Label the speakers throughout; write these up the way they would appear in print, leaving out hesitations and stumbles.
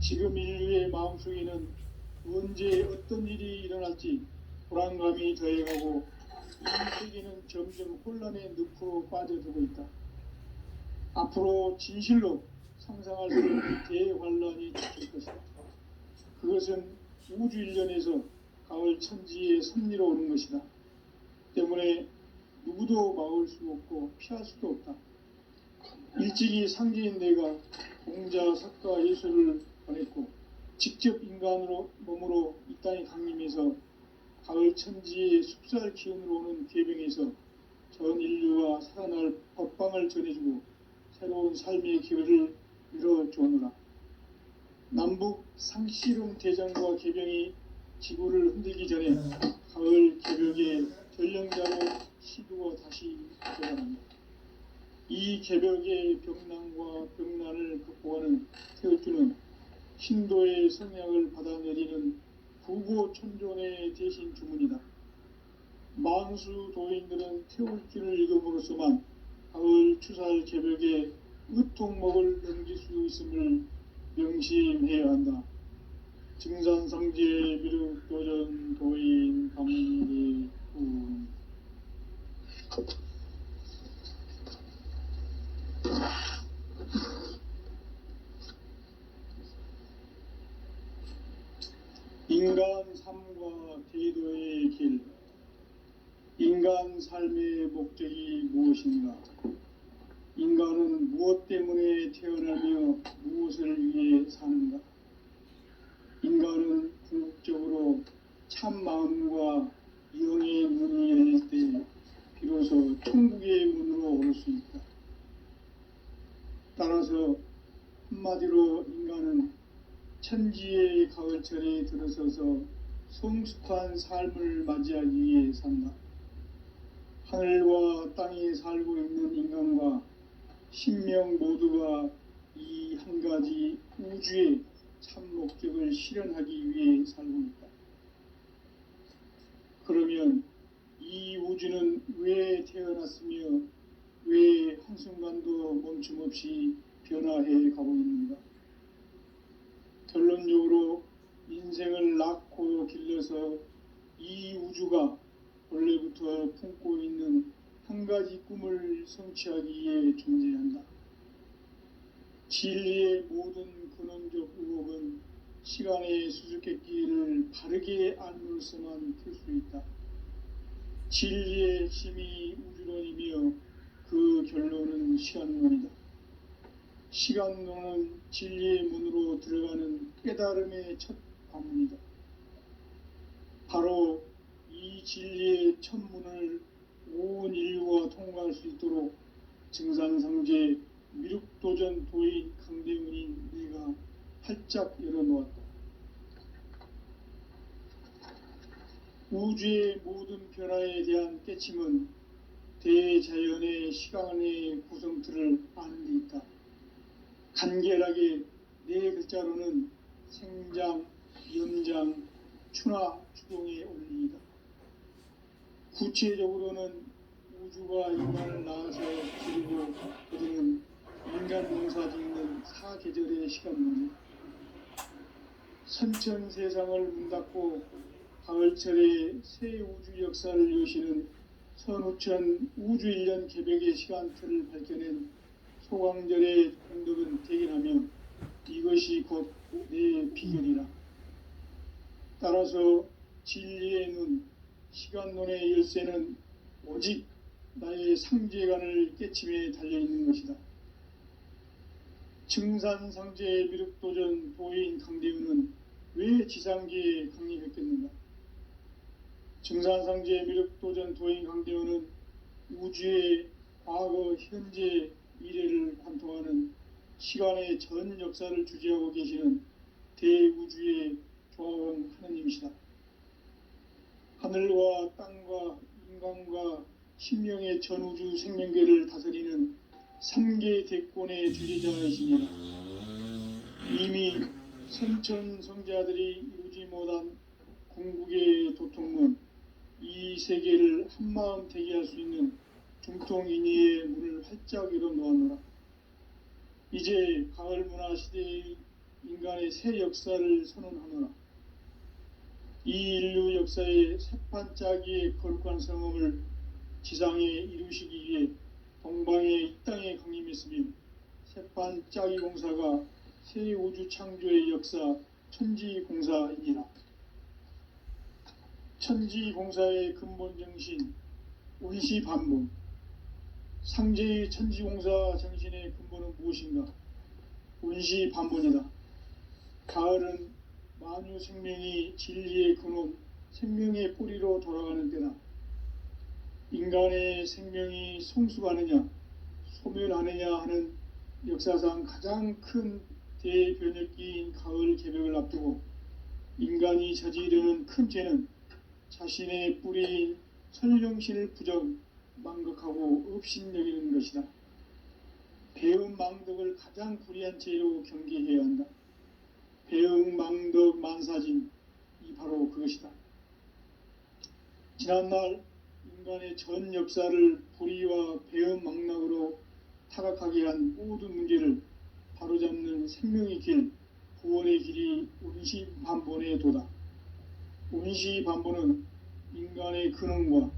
Speaker 1: 지금 인류의 마음속에는 언제 어떤 일이 일어날지 불안감이 더해가고 이 세계는 점점 혼란의 늪으로 빠져들고 있다. 앞으로 진실로 상상할 수 없는 대환란이 닥칠 것이다. 그것은 우주 일련에서 가을 천지의 섭리로 오는 것이다. 때문에 누구도 막을 수 없고 피할 수도 없다. 일찍이 상제인 내가 공자, 석가, 예수를 보냈고 직접 인간으로 몸으로 이 땅에 강림해서 가을 천지의 숲살 기운으로 오는 계병에서 전 인류와 살아날 법방을 전해주고 새로운 삶의 기회를 이뤄주오노라. 남북 상씨름 대전과 계병이 지구를 흔들기 전에 가을 개벽의 전령자로 시두어 다시 되어갑니다. 이 개벽의 병난과 병난을 극복하는 태울주는 신도의 성향을 받아내리는 부고천존의 대신 주문이다. 만수 도인들은 태울주를 읽음으로써만 가을 추살 개벽의 으통목을 넘길 수 있음을 명심해야 한다. 증산성제 미륵도전 도인 감리군. 인간 삶과 대도의 길. 인간 삶의 목적이 무엇인가? 인간은 무엇 때문에 태어나며 무엇을 위해 사는가? 인간은 궁극적으로 참 마음과 영의 문이 열릴 때 비로소 천국의 문으로 오를 수 있다. 따라서 한마디로 인간은 천지의 가을철에 들어서서 성숙한 삶을 맞이하기 위해 산다. 하늘과 땅에 살고 있는 인간과 신명 모두가 이 한 가지 우주의 참 목적을 실현하기 위해 살고 있다. 그러면 이 우주는 왜 태어났으며 왜 한순간도 멈춤 없이 변화해 가고 있는가? 결론적으로 인생을 낳고 길러서 이 우주가 원래부터 품고 있는 한 가지 꿈을 성취하기 위해 존재한다. 진리의 모든 근원적 의혹은 시간의 수수께끼를 바르게 알므로서만 풀 수 있다. 진리의 핵심이 우주론이며 그 결론은 시간론이다. 시간론은 진리의 문으로 들어가는 깨달음의 첫 관문이다. 바로 이 진리의 첫 문을 온 인류가 통과할 수 있도록 증산성제 미륵도전 도인 강대문인 내가 활짝 열어놓았다. 우주의 모든 변화에 대한 깨침은 대자연의 시간의 구성틀을 아는 데 있다. 간결하게 네 글자로는 생장, 염장, 추나 추동의 원리이다. 구체적으로는 우주가 인간을 낳아서 기르고 거두는 인간 농사 짓는 사계절의 시간론이 선천 세상을 문 닫고 가을철에 새 우주 역사를 여시는 선우천 우주일년 개벽의 시간틀을 밝혀낸 소강절의 공덕은 대견하며 이것이 곧 내 비결이라. 따라서 진리의 눈, 시간론의 열쇠는 오직 나의 상제관을 깨침에 달려있는 것이다. 증산상제 미륵도전 도인 강대우는 왜 지상계에 강림했겠는가? 증산상제 미륵도전 도인 강대우는 우주의 과거, 현재, 미래를 관통하는 시간의 전 역사를 주재하고 계시는 대우주의 조화원 하느님이시다. 하늘과 땅과 인간과 신명의 전우주 생명계를 다스리는 3계 대권의 주재자이시니라. 이미 선천성자들이 이루지 못한 궁극의 도통문, 이 세계를 한마음 되게 할 수 있는 중통인의의 문을 활짝 열어놓았노라. 이제 가을 문화 시대의 인간 인간의 새 역사를 선언하노라. 이 인류 역사의 새판짜기의 거룩한 성음을 지상에 이루시기 위해 동방의 이 땅에 강림했으며 새판짜기 공사가 새 우주 창조의 역사 천지공사이니라. 천지공사의 근본 정신 운시반본. 상제의 천지공사 정신의 근본은 무엇인가? 운시반본이다. 가을은 만유 생명이 진리의 근원, 생명의 뿌리로 돌아가는 때다. 인간의 생명이 성숙하느냐, 소멸하느냐 하는 역사상 가장 큰 대변혁기인 가을 개벽을 앞두고 인간이 저지르는 큰 죄는 자신의 뿌리인 설령신을 망각하고 업신여기는 것이다. 배은망덕을 가장 불의한 죄로 경계해야 한다. 배은망덕 만사진, 이 바로 그것이다. 지난날 인간의 전 역사를 불의와 배은망락으로 타락하게 한 모든 문제를 바로잡는 생명의 길, 구원의 길이 운시반본의 도다. 운시반본은 인간의 근원과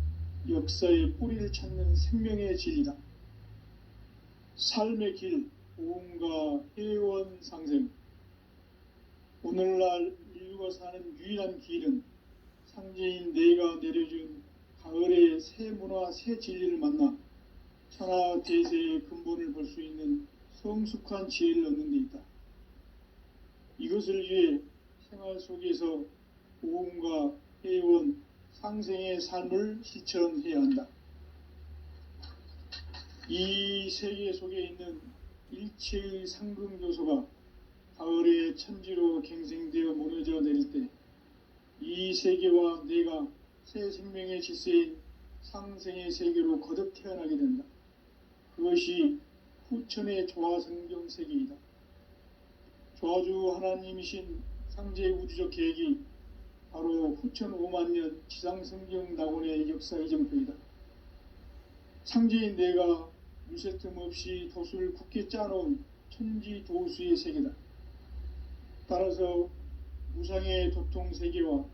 Speaker 1: 역사의 뿌리를 찾는 생명의 진리다. 삶의 길, 보험과 회원 상생. 오늘날 인류가 사는 유일한 길은 상제인 내가 내려준 가을의 새 문화, 새 진리를 만나 천하 대세의 근본을 볼 수 있는 성숙한 지혜를 얻는 데 있다. 이것을 위해 생활 속에서 보험과 회원, 상생의 삶을 실천해야 한다. 이 세계 속에 있는 일체의 상금교소가 가을의 천지로 갱생되어 무너져 내릴 때 이 세계와 내가 새 생명의 질서인 상생의 세계로 거듭 태어나게 된다. 그것이 후천의 조화성경 세계이다. 조화주 하나님이신 상제의 우주적 계획이 바로 후천 5만년 지상성경 낙원의 역사 이정표이다. 상제인 내가 물새 틈 없이 돛을 굳게 짜놓은 천지도수의 세계다. 따라서 무상의 도통 세계와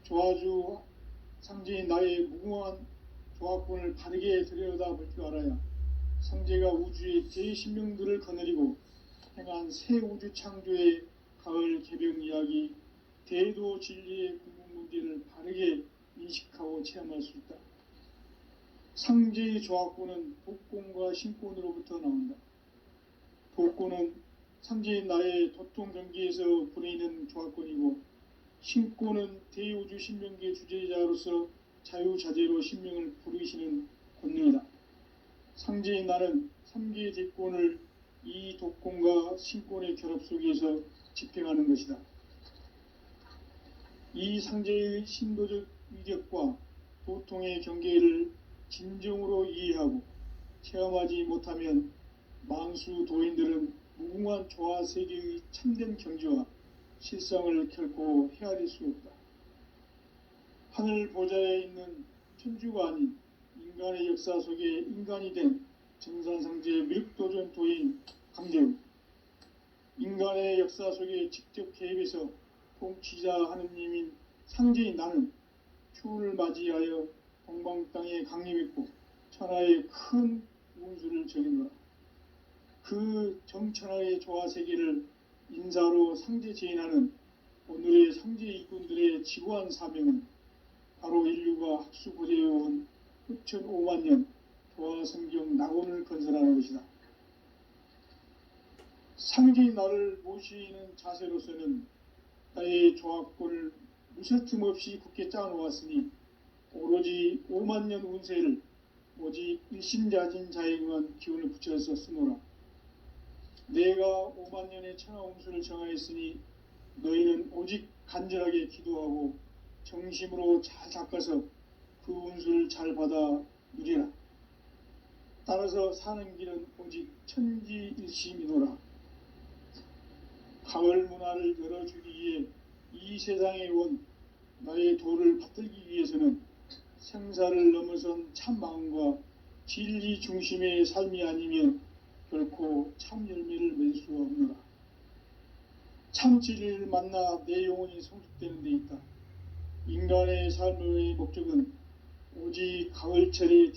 Speaker 1: 조화주 상제인 나의 무궁한 조화권을 바르게 들여다볼 줄 알아야 상제가 우주의 제10명들을 거느리고 행한 새 우주 창조의 가을 개벽 이야기, 대도 진리의 궁극 문제를 바르게 인식하고 체험할 수 있다. 상제의 조화권은 독권과 신권으로부터 나온다. 독권은 상제인 나의 도통 경기에서 부리는 조화권이고, 신권은 대우주 신명계 주제자로서 자유자재로 신명을 부르시는 권능이다. 상제인 나는 3개의 대권을 이 독권과 신권의 결합 속에서 집행하는 것이다. 이 상제의 신도적 위력과 도통의 경계를 진정으로 이해하고 체험하지 못하면 만수 도인들은 무궁한 조화세계의 참된 경지와 실상을 결코 헤아릴 수 없다. 하늘 보좌에 있는 천주가 아닌 인간의 역사 속에 인간이 된 정산상제의 미륵도전 도인 강대우, 인간의 역사 속에 직접 개입해서 통치자 하느님인 상제인 나는 추운을 맞이하여 동방 땅에 강림했고 천하의 큰 운수를 저린 거라. 그 정천하의 조화세계를 인사로 상제 제인하는 오늘의 상제 일꾼들의 지구한 사명은 바로 인류가 학수고대해온 후천 5만년 조화성경 낙원을 건설하는 것이다. 상제인 나를 모시는 자세로서는 나의 조화권을 무쇠틈 없이 굳게 짜놓았으니 오로지 5만년 운세를 오직 일심자진 자에게만 기운을 붙여서 쓰노라. 내가 5만년의 천하 운수를 정하였으니 너희는 오직 간절하게 기도하고 정심으로 잘 닦아서 그 운수를 잘 받아 누리라. 따라서 사는 길은 오직 천지일심이노라. 가을 문화를 열어주기 위해 이 세상에 온 나의 도를 받들기 위해서는 생사를 넘어선 참마음과 진리 중심의 삶이 아니면 결코 참 열매를 맺을 수가 없노라. 참 진리를 만나 내 영혼이 성숙되는 데 있다. 인간의 삶의 목적은 오직 가을철의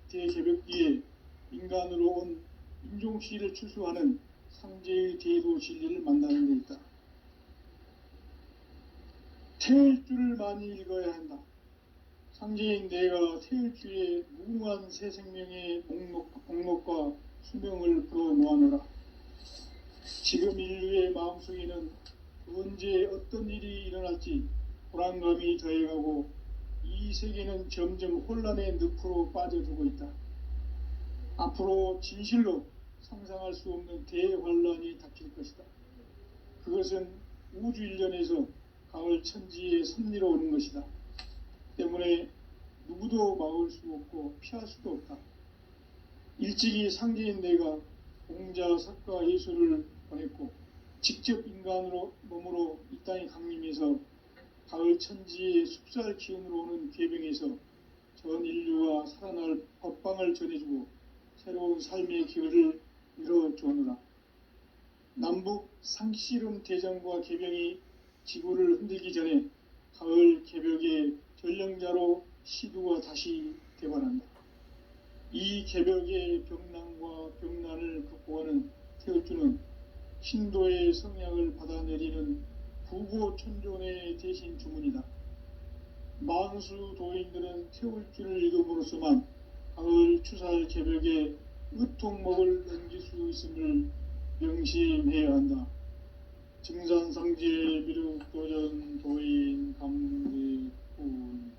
Speaker 1: 대개벽 뒤에 인간으로 온 인종씨를 추수하는 상제의 대도 진리를 만나는 데 있다. 태일주를 많이 읽어야 한다. 상제인 내가 태일주의 무궁한 새 생명의 목록과 수명을 풀어놓아노라. 지금 인류의 마음속에는 언제 어떤 일이 일어날지 불안감이 더해가고 이 세계는 점점 혼란의 늪으로 빠져들고 있다. 앞으로 진실로 상상할 수 없는 대환란이 닥칠 것이다. 그것은 우주 일련에서 가을 천지의 섭리로 오는 것이다. 때문에 누구도 막을 수 없고 피할 수도 없다. 일찍이 상제인 내가 공자, 석가, 예수를 보냈고 직접 인간으로 몸으로 이 땅에 강림해서 가을 천지의 숲살 기운으로 오는 궤병에서 전 인류가 살아날 법방을 전해주고 새로운 삶의 기회를 이뤄주오노라. 남북 상씨름 대전과 개병이 지구를 흔들기 전에 가을 개벽의 전령자로 시두가 다시 대관한다. 이 개벽의 병난과 병난을 극복하는 태울주는 신도의 성향을 받아내리는 부고천존의 대신 주문이다. 만수 도인들은 태울주를 읽음으로써만 가을 추살 개벽의 으통목을 넘길 수 있음을 명심해야 한다. 증산상제 미륵도전 도인 감대군.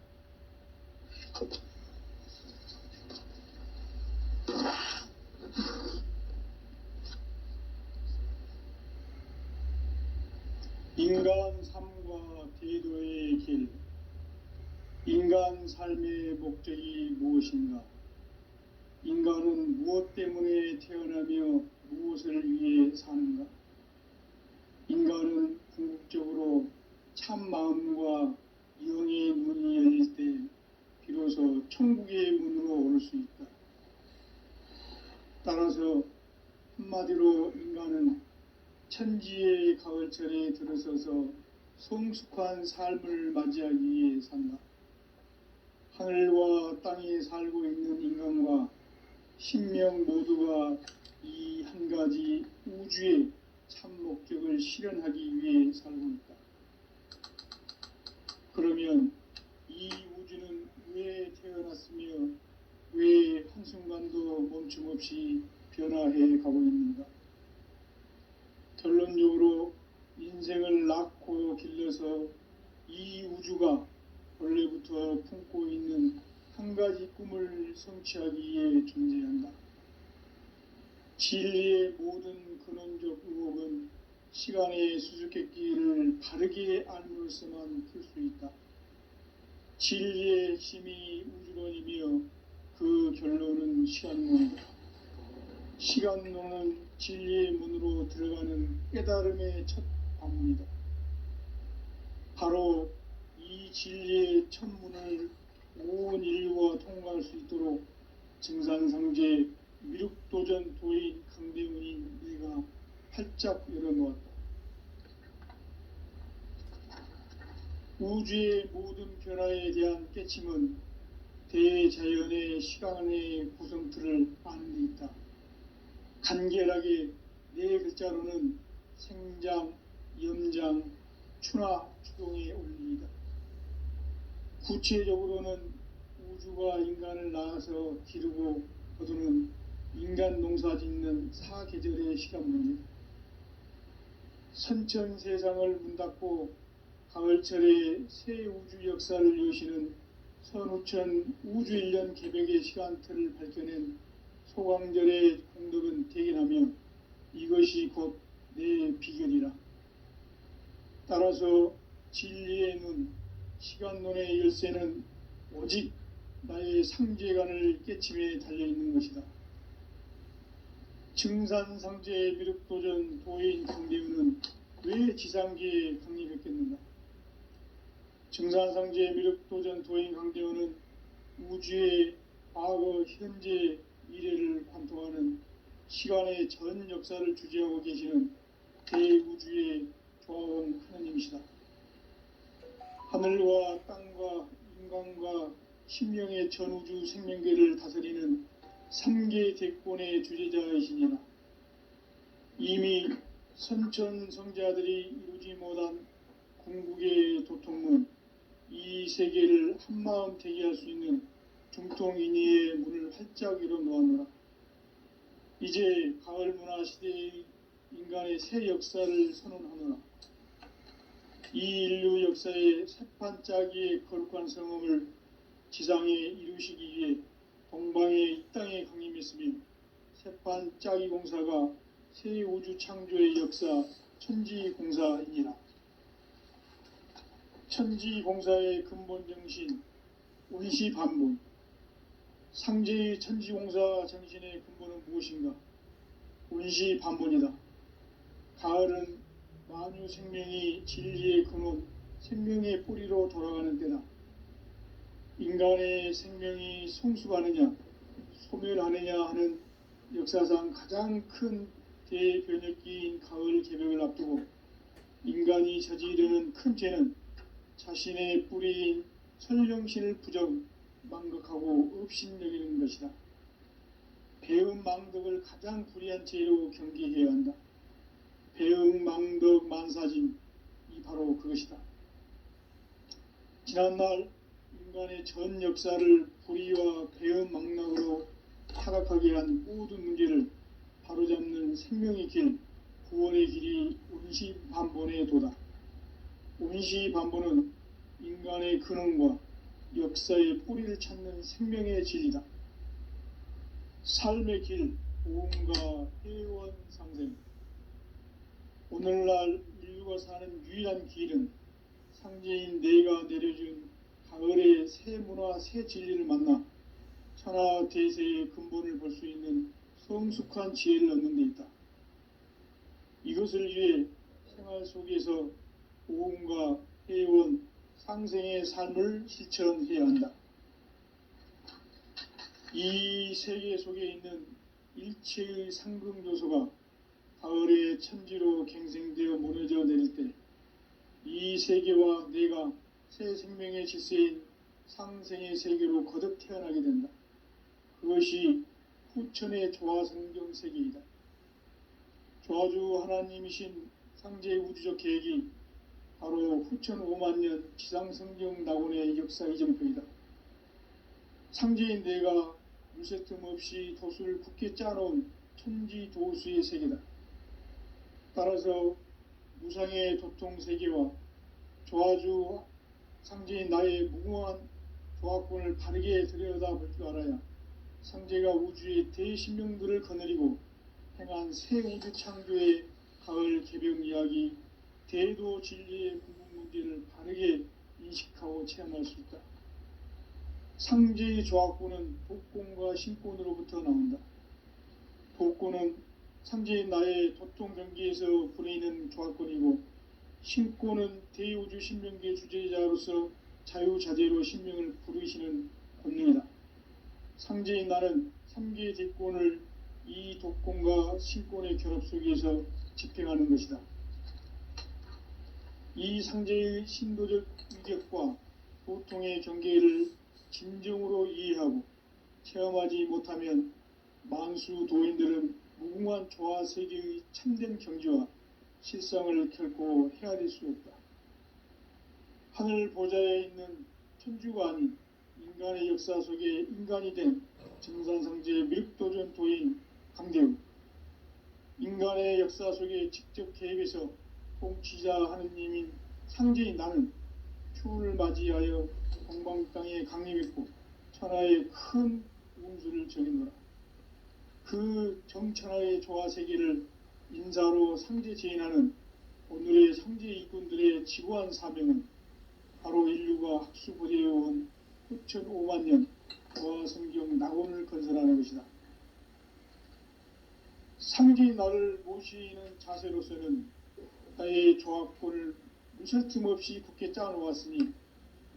Speaker 1: 인간 삶과 대도의 길. 인간 삶의 목적이 무엇인가? 인간은 무엇 때문에 태어나며 무엇을 위해 사는가? 인간은 궁극적으로 참 마음과 영의 문이 열릴 때 비로소 천국의 문으로 오를 수 있다. 따라서 한마디로 인간은 천지의 가을철에 들어서서 성숙한 삶을 맞이하기 위해 산다. 하늘과 땅에 살고 있는 인간과 신명 모두가 이 한 가지 우주의 참 목적을 실현하기 위해 살고 있다. 그러면 이 우주는 왜 태어났으며 왜 한순간도 멈춤 없이 변화해 가고 있는가? 결론적으로 인생을 낳고 길러서 이 우주가 원래부터 품고 있는 한 가지 꿈을 성취하기 위해 존재한다. 진리의 모든 근원적 의혹은 시간의 수수께끼를 바르게 알므로써만 풀 수 있다. 진리의 핵심이 우주론이며 그 결론은 시간론이다. 시간론은 진리의 문으로 들어가는 깨달음의 첫 관문이다. 바로 이 진리의 첫 문을 온 인류가 통과할 수 있도록 증산상제 미륵도전 도인 강대훈인 내가 활짝 열어놓았다. 우주의 모든 변화에 대한 깨침은 대자연의 시간의 구성틀을 아는 데 있다. 간결하게 네 글자로는 생장, 염장, 추나, 추동의 원리이다. 구체적으로는 우주가 인간을 낳아서 기르고 거두는 인간 농사 짓는 사계절의 시간문이다. 선천 세상을 문 닫고 가을철에 새 우주 역사를 여시는 선우천 우주일년 개벽의 시간틀을 밝혀낸 소강절의 공덕은 대견하며 이것이 곧 내 비결이라. 따라서 진리의 눈, 시간론의 열쇠는 오직 나의 상제관을 깨침에 달려있는 것이다. 증산상제 미륵도전 도인 강대훈은 왜 지상계에 강림했겠는가? 증산상제 미륵도전 도인 강대훈은 우주의 과거, 현재, 미래를 관통하는 시간의 전 역사를 주재하고 계시는 대우주의 하나님이시다. 하늘과 땅과 인간과 신명의 전우주 생명계를 다스리는 3계 대권의 주재자이시니라. 이미 선천성자들이 이루지 못한 궁극의 도통은 이 세계를 한마음 되게 할 수 있는 중통인의의 문을 활짝 열어 놓았노라. 이제 가을 문화 시대의 인간의 새 역사를 선언하노라. 이 인류 역사의 새판짜기의 거룩한 성음을 지상에 이루시기 위해 동방의 이 땅에 강림했으며 새판짜기 공사가 새 우주 창조의 역사 천지공사이니라. 천지공사의 근본 정신 운시반본. 상제의 천지공사 정신의 근본은 무엇인가? 운시반본이다. 가을은 만유 생명이 진리의 근원, 생명의 뿌리로 돌아가는 때다. 인간의 생명이 성숙하느냐, 소멸하느냐 하는 역사상 가장 큰 대변혁기인 가을 개벽을 앞두고 인간이 저지르는 큰 죄는 자신의 뿌리인 설령신을 부정, 망각하고 업신여기는 것이다. 배음 망덕을 가장 불의한 죄로 경계해야 한다. 배음 망덕 만사진, 이 바로 그것이다. 지난날 인간의 전 역사를 불의와 배음 망락으로 타락하게 한 모든 문제를 바로잡는 생명의 길, 구원의 길이 운시반본의 도다. 운시반본은 인간의 근원과 역사의 뿌리를 찾는 생명의 진리다. 삶의 길, 보험과 회원 상생. 오늘날 인류가 사는 유일한 길은 상제인 내가 내려준 가을의 새 문화, 새 진리를 만나 천하 대세의 근본을 볼 수 있는 성숙한 지혜를 얻는 데 있다. 이것을 위해 생활 속에서 보험과 회원, 상생의 삶을 실천해야 한다. 이 세계 속에 있는 일체의 상금 요소가 가을의 천지로 갱생되어 무너져 내릴 때 이 세계와 내가 새 생명의 질서인 상생의 세계로 거듭 태어나게 된다. 그것이 후천의 조화성경 세계이다. 조화주 하나님이신 상제의 우주적 계획이 바로 후천 5만년 지상성경 낙원의 역사 이정표이다. 상제인 내가 물새틈 없이 도수를 굳게 짜놓은 천지도수의 세계다. 따라서 무상의 도통 세계와 조화주 상제인 나의 무궁한 조화권을 바르게 들여다볼 줄 알아야 상제가 우주의 대신명들을 거느리고 행한 새 우주 창조의 가을 개벽 이야기, 대도 진리의 궁극 문제를 바르게 인식하고 체험할 수 있다. 상제의 조화권은 복권과 신권으로부터 나온다. 복권은 상제인 나의 도통 경계에서 부리는 조화권이고, 신권은 대우주 신명계 주제자로서 자유자재로 신명을 부르시는 권능이다. 상제인 나는 3계 대권을 이 독권과 신권의 결합 속에서 집행하는 것이다. 이 상제의 신도적 위격과 도통의 경계를 진정으로 이해하고 체험하지 못하면 만수 도인들은 무궁한 조화 세계의 참된 경지와 실상을 결코 헤아릴 수 없다. 하늘 보좌에 있는 천주가 아닌 인간의 역사 속에 인간이 된 증산상제의 미륵도전 도인 강대우, 인간의 역사 속에 직접 개입해서 통치자 하느님인 상제인 나는 추운을 맞이하여 동방 땅에 강림했고 천하의 큰 운수를 정했노라. 그 정천하의 조화 세계를 인사로 상제 제인하는 오늘의 상제 일꾼들의 지구한 사명은 바로 인류가 학수부대해온 후천 5만년 조화성경 낙원을 건설하는 것이다. 상제인 나를 모시는 자세로서는 나의 조합권을 무설틈 없이 굳게 짜놓았으니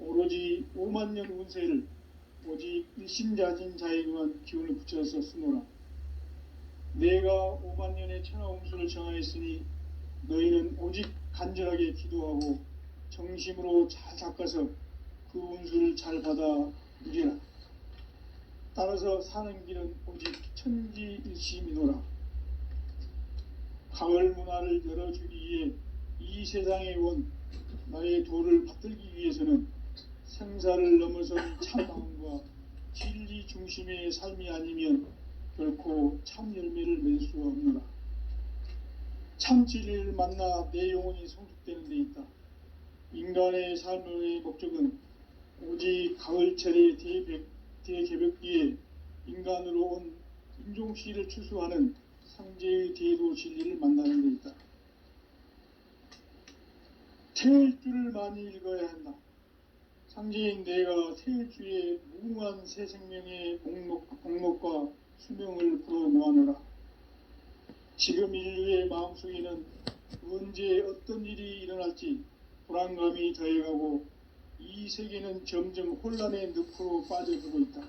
Speaker 1: 오로지 5만년 운세를 오직 일심자진 자에게만 기운을 붙여서 쓰노라. 내가 5만년의 천하운수를 정하였으니 너희는 오직 간절하게 기도하고 정심으로 잘 닦아서 그 운수를 잘 받아 누리라. 따라서 사는 길은 오직 천지일심이노라. 가을 문화를 열어주기 위해 이 세상에 온 나의 도를 받들기 위해서는 생사를 넘어선 참마음과 진리 중심의 삶이 아니면 결코 참 열매를 맺을 수가 없노라. 참 진리를 만나 내 영혼이 성숙되는 데 있다. 인간의 삶의 목적은 오직 가을철의 대개벽기에 인간으로 온 인종씨를 추수하는 상제의 대도 진리를 만나는 데 있다. 태일주를 많이 읽어야 한다. 상제인 내가 태일주의 무궁한 새 생명의 목록과 수명을 풀어놓아노라. 지금 인류의 마음속에는 언제 어떤 일이 일어날지 불안감이 더해가고 이 세계는 점점 혼란의 늪으로 빠져들고 있다.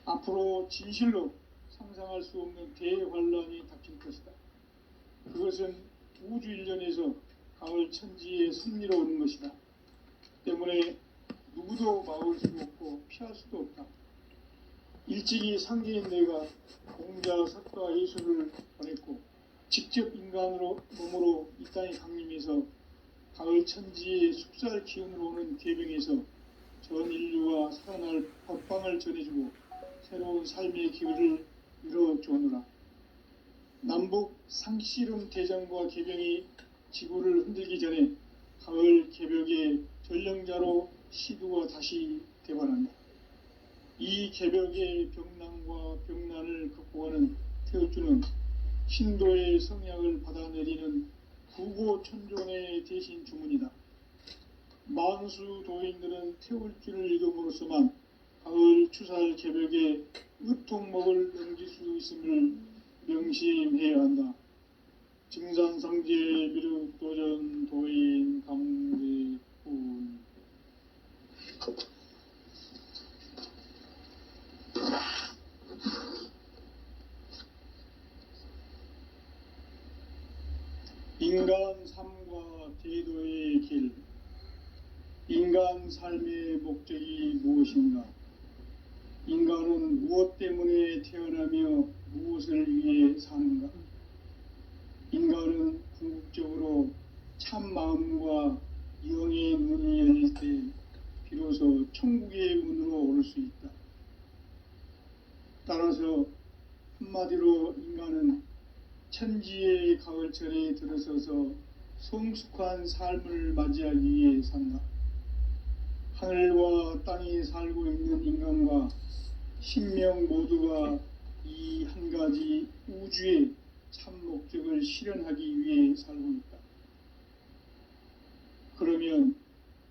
Speaker 1: 앞으로 진실로 상상할 수 없는 대환란이 닥칠 것이다. 그것은 우주 일련에서 가을 천지에 승리로오는 것이다. 때문에 누구도 막을 수 없고 피할 수도 없다. 일찍이 상제인 내가 공자, 석가, 예수를 보냈고 직접 인간으로 몸으로 이 땅에 강림해서 가을 천지의 숙살 기운으로 오는 계병에서 전 인류와 살아날 법방을 전해주고 새로운 삶의 기회를 이뤄주오노라. 남북 상씨름 대전과 계병이 지구를 흔들기 전에 가을 개벽의 전령자로 시두가 다시 대관한다. 이 개벽의 병난과 병난을 극복하는 태울주는 신도의 성약을 받아내리는 구고천존의 대신 주문이다. 만수 도인들은 태울주를 읽음으로써만 가을 추살 개벽의 으통목을 넘길 수 있음을 명심해야 한다. 증산상제 미륵도전 도인 강대군. 인간 삶과 대도의 길. 인간 삶의 목적이 무엇인가? 인간은 무엇 때문에 태어나며 무엇을 위해 사는가? 인간은 궁극적으로 참 마음과 영의 문이 열릴 때 비로소 천국의 문으로 오를 수 있다. 따라서 한마디로 인간은 천지의 가을철에 들어서서 성숙한 삶을 맞이하기 위해 산다. 하늘과 땅에 살고 있는 인간과 신명 모두가 이 한 가지 우주의 참 목적을 실현하기 위해 살고 있다. 그러면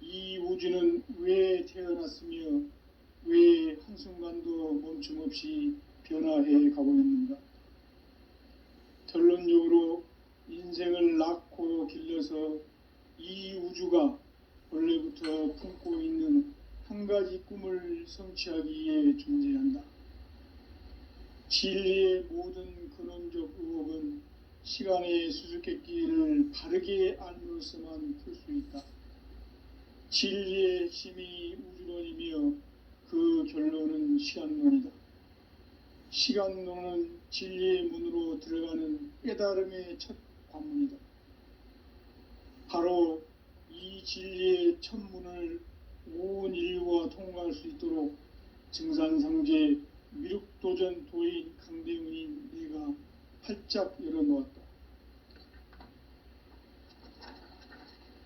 Speaker 1: 이 우주는 왜 태어났으며 왜 한순간도 멈춤 없이 변화해 가고 있는가? 결론적으로 인생을 낳고 길러서 이 우주가 원래부터 품고 있는 한 가지 꿈을 성취하기 위해 존재한다. 진리의 모든 근원적 의혹은 시간의 수수께끼를 바르게 알므로서만 풀 수 있다. 진리의 핵심이 우주론이며 그 결론은 시간론이다. 시간론은 진리의 문으로 들어가는 깨달음의 첫 관문이다. 바로 이 진리의 첫 문을 온 인류가 통과할 수 있도록 증산상제 미륵도전 도인 강대문인 내가 활짝 열어놓았다.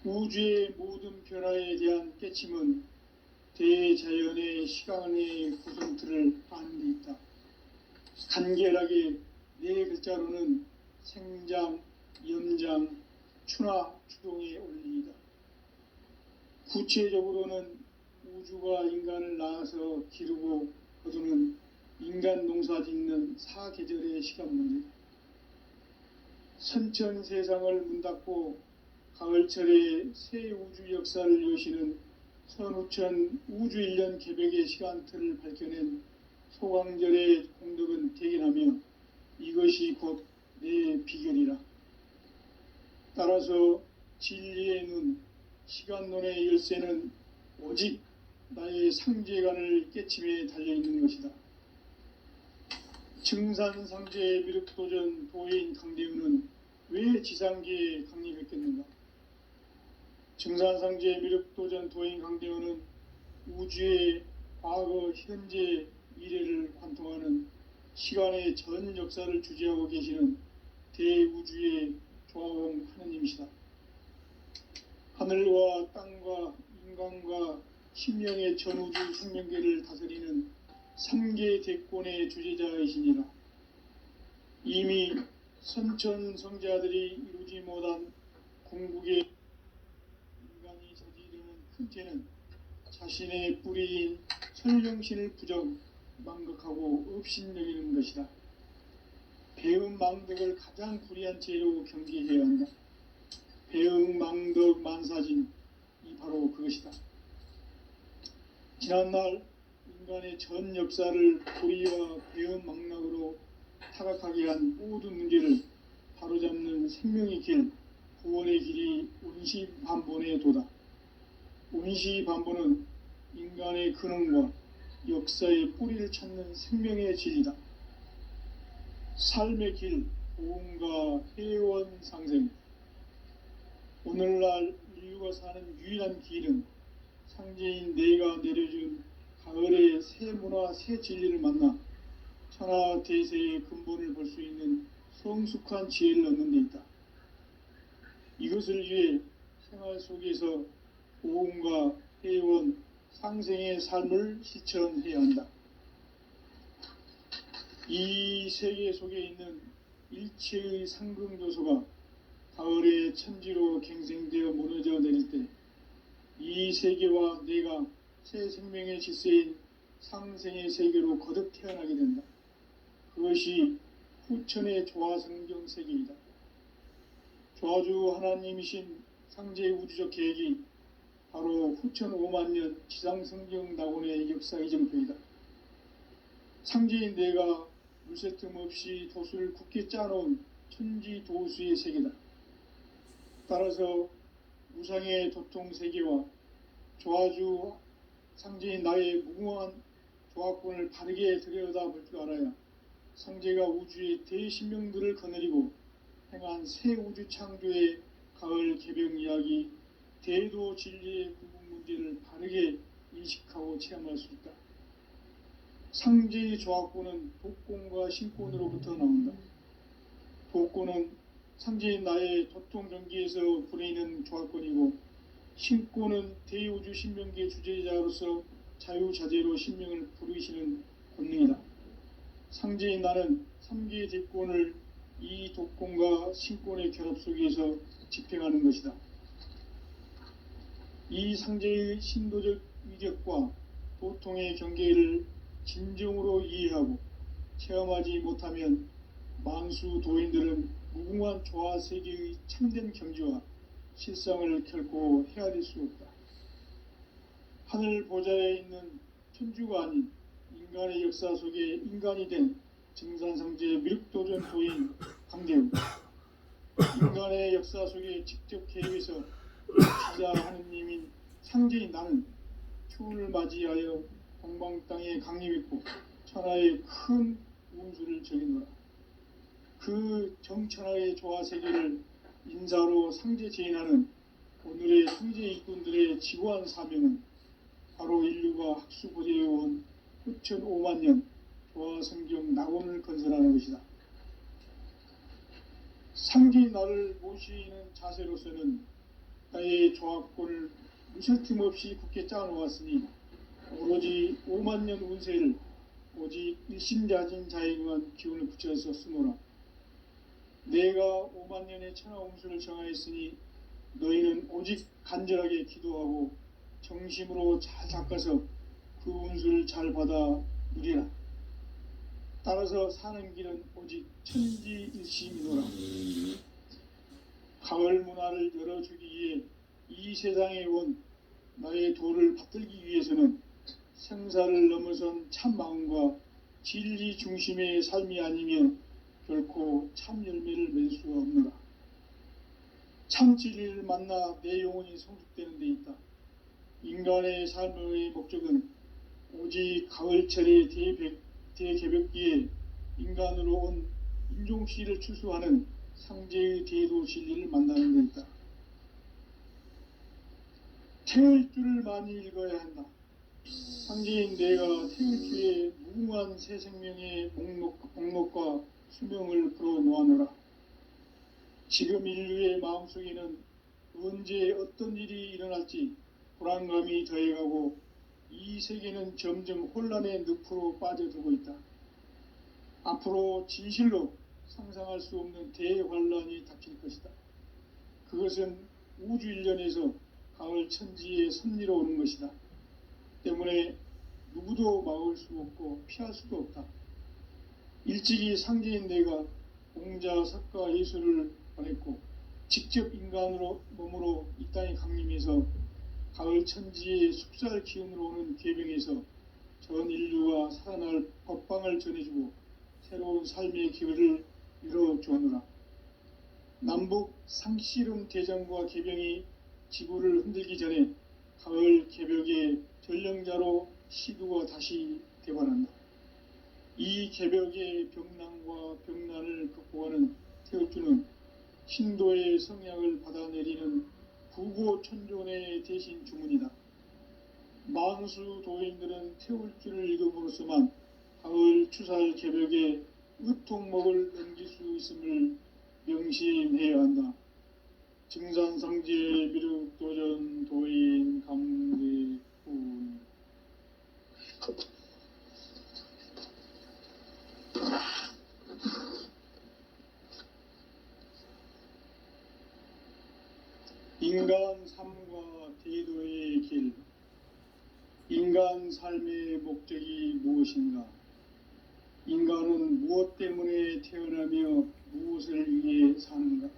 Speaker 1: 우주의 모든 변화에 대한 깨침은 대자연의 시간의 구성틀을 아는 데 있다. 간결하게 네 글자로는 생장, 연장, 추나 추동의 원리이다. 구체적으로는 우주가 인간을 낳아서 기르고 거두는 인간 농사 짓는 사계절의 시간 문제다. 선천 세상을 문 닫고 가을철에 새 우주 역사를 여시는 선우천 우주일년 개벽의 시간틀을 밝혀낸 소강절의 공덕은 대견하며 이것이 곧 내 비결이라. 따라서 진리의 눈, 시간론의 열쇠는 오직 나의 상제관을 깨침에 달려있는 것이다. 증산상제 미륵도전 도인 강대우는 왜 지상계에 강림했겠는가? 증산상제 미륵도전 도인 강대우는 우주의 과거, 현재, 미래를 관통하는 시간의 전 역사를 주재하고 계시는 대우주의 조화원 하느님이시다. 하늘과 땅과 인간과 신명의 전우주 생명계를 다스리는 3개 대권의 주재자이시니라. 이미 선천성자들이 이루지 못한 궁극의 인간이 저지르는 큰 죄는 자신의 뿌리인 설령신을 부정, 망극하고 업신여기는 것이다. 배음 망덕을 가장 불의한 죄로 경계해야 한다. 배음 망덕 만사진, 이 바로 그것이다. 지난날 인간의 전 역사를 불의와 배음 망락으로 타락하게 한 모든 문제를 바로잡는 생명의 길, 구원의 길이 운시반본의 도다. 운시반본은 인간의 근원과 역사의 뿌리를 찾는 생명의 진리다. 삶의 길, 보험과 회원 상생. 오늘날 인류가 사는 유일한 길은 상제인 내가 내려준 가을의 새 문화, 새 진리를 만나 천하 대세의 근본을 볼 수 있는 성숙한 지혜를 얻는 데 있다. 이것을 위해 생활 속에서 보험과 회원, 상생의 삶을 실천해야 한다. 이 세계 속에 있는 일체의 상승요소가 가을의 천지로 갱생되어 무너져 내릴 때 이 세계와 내가 새 생명의 질서인 상생의 세계로 거듭 태어나게 된다. 그것이 후천의 조화성경 세계이다. 조화주 하나님이신 상제의 우주적 계획이 바로 후천 5만년 지상성경 낙원의 역사 이정표이다. 상제인 내가 물새 틈 없이 도수를 굳게 짜놓은 천지 도수의 세계다. 따라서 무상의 도통 세계와 조화주 상제인 나의 무궁한 조화권을 바르게 들여다볼 줄 알아야 상제가 우주의 대신명들을 거느리고 행한 새 우주 창조의 가을 개병 이야기, 대도 진리의 궁극 문제를 바르게 인식하고 체험할 수 있다. 상제의 조화권은 독권과 신권으로부터 나온다. 독권은 상제인 나의 도통 경기에서 부리는 조화권이고, 신권은 대우주 신명계 주제자로서 자유자재로 신명을 부르시는 권능이다. 상제인 나는 3개의 대권을 이 독권과 신권의 결합 속에서 집행하는 것이다. 이 상제의 신도적 위력과 도통의 경계를 진정으로 이해하고 체험하지 못하면 만수 도인들은 무궁한 조화 세계의 참된 경지와 실상을 결코 헤아릴 수 없다. 하늘 보좌에 있는 천주가 아닌 인간의 역사 속에 인간이 된 증산상제 미륵도전 도인 강대우. 인간의 역사 속에 직접 개입해서 지자 하느님인 상제인 나는 추운을 맞이하여 동방 땅에 강림했고 천하의 큰 운수를 적이노라. 그 정천하의 조화 세계를 인사로 상제 제인하는 오늘의 상제 일꾼들의 지고한 사명은 바로 인류가 학수고대해온 후천 5만년 조화 성경 낙원을 건설하는 것이다. 상제인 나를 모시는 자세로서는 나의 조화권을 무설틈 없이 굳게 짜놓았으니 오로지 5만년 운세를 오직 일심자진 자에게만 기운을 붙여서 쓰노라. 내가 5만년의 천하 운수를 정하였으니 너희는 오직 간절하게 기도하고 정심으로 잘 닦아서 그 운수를 잘 받아 누리라. 따라서 사는 길은 오직 천지일심이노라. 가을 문화를 열어주기 위해 이 세상에 온 나의 도를 받들기 위해서는 생사를 넘어선 참 마음과 진리 중심의 삶이 아니면 결코 참 열매를 맺을 수가 없노라. 참 진리를 만나 내 영혼이 성숙되는 데 있다. 인간의 삶의 목적은 오직 가을철의 대개벽기에 인간으로 온 인종씨를 출소하는 상제의 대도 진리를 만나는 데 있다. 태을 줄을 많이 읽어야 한다. 상제인 내가 태을 줄에 무궁한 새 생명의 목록과 수명을 풀어놓아노라. 지금 인류의 마음속에는 언제 어떤 일이 일어날지 불안감이 더해가고 이 세계는 점점 혼란의 늪으로 빠져들고 있다. 앞으로 진실로 상상할 수 없는 대환란이 닥칠 것이다. 그것은 우주 일련에서 가을 천지에 섭리로 오는 것이다. 때문에 누구도 막을 수 없고 피할 수도 없다. 일찍이 상제인 내가 공자, 석가, 예수를 보냈고 직접 인간으로 몸으로 이 땅에 강림해서 가을 천지의 숙살 기운으로 오는 계병에서 전 인류가 살아날 법방을 전해주고 새로운 삶의 기회를 열어주었노라. 남북 상씨름 대전과 계병이 지구를 흔들기 전에 가을 개벽의 전령자로 시두가 다시 되관한다. 이 개벽의 병난과 병난을 극복하는 태울주는 신도의 성약을 받아내리는 구고천존의 대신 주문이다. 만수 도인들은 태울주를 읽음으로써만 가을 추살 개벽의 의통목을 넘길 수 있음을 명심해야 한다. 증산상제 미륵도전 도인 강대군. 인간 삶과 대도의 길. 인간 삶의 목적이 무엇인가? 인간은 무엇 때문에 태어나며 무엇을 위해 사는가?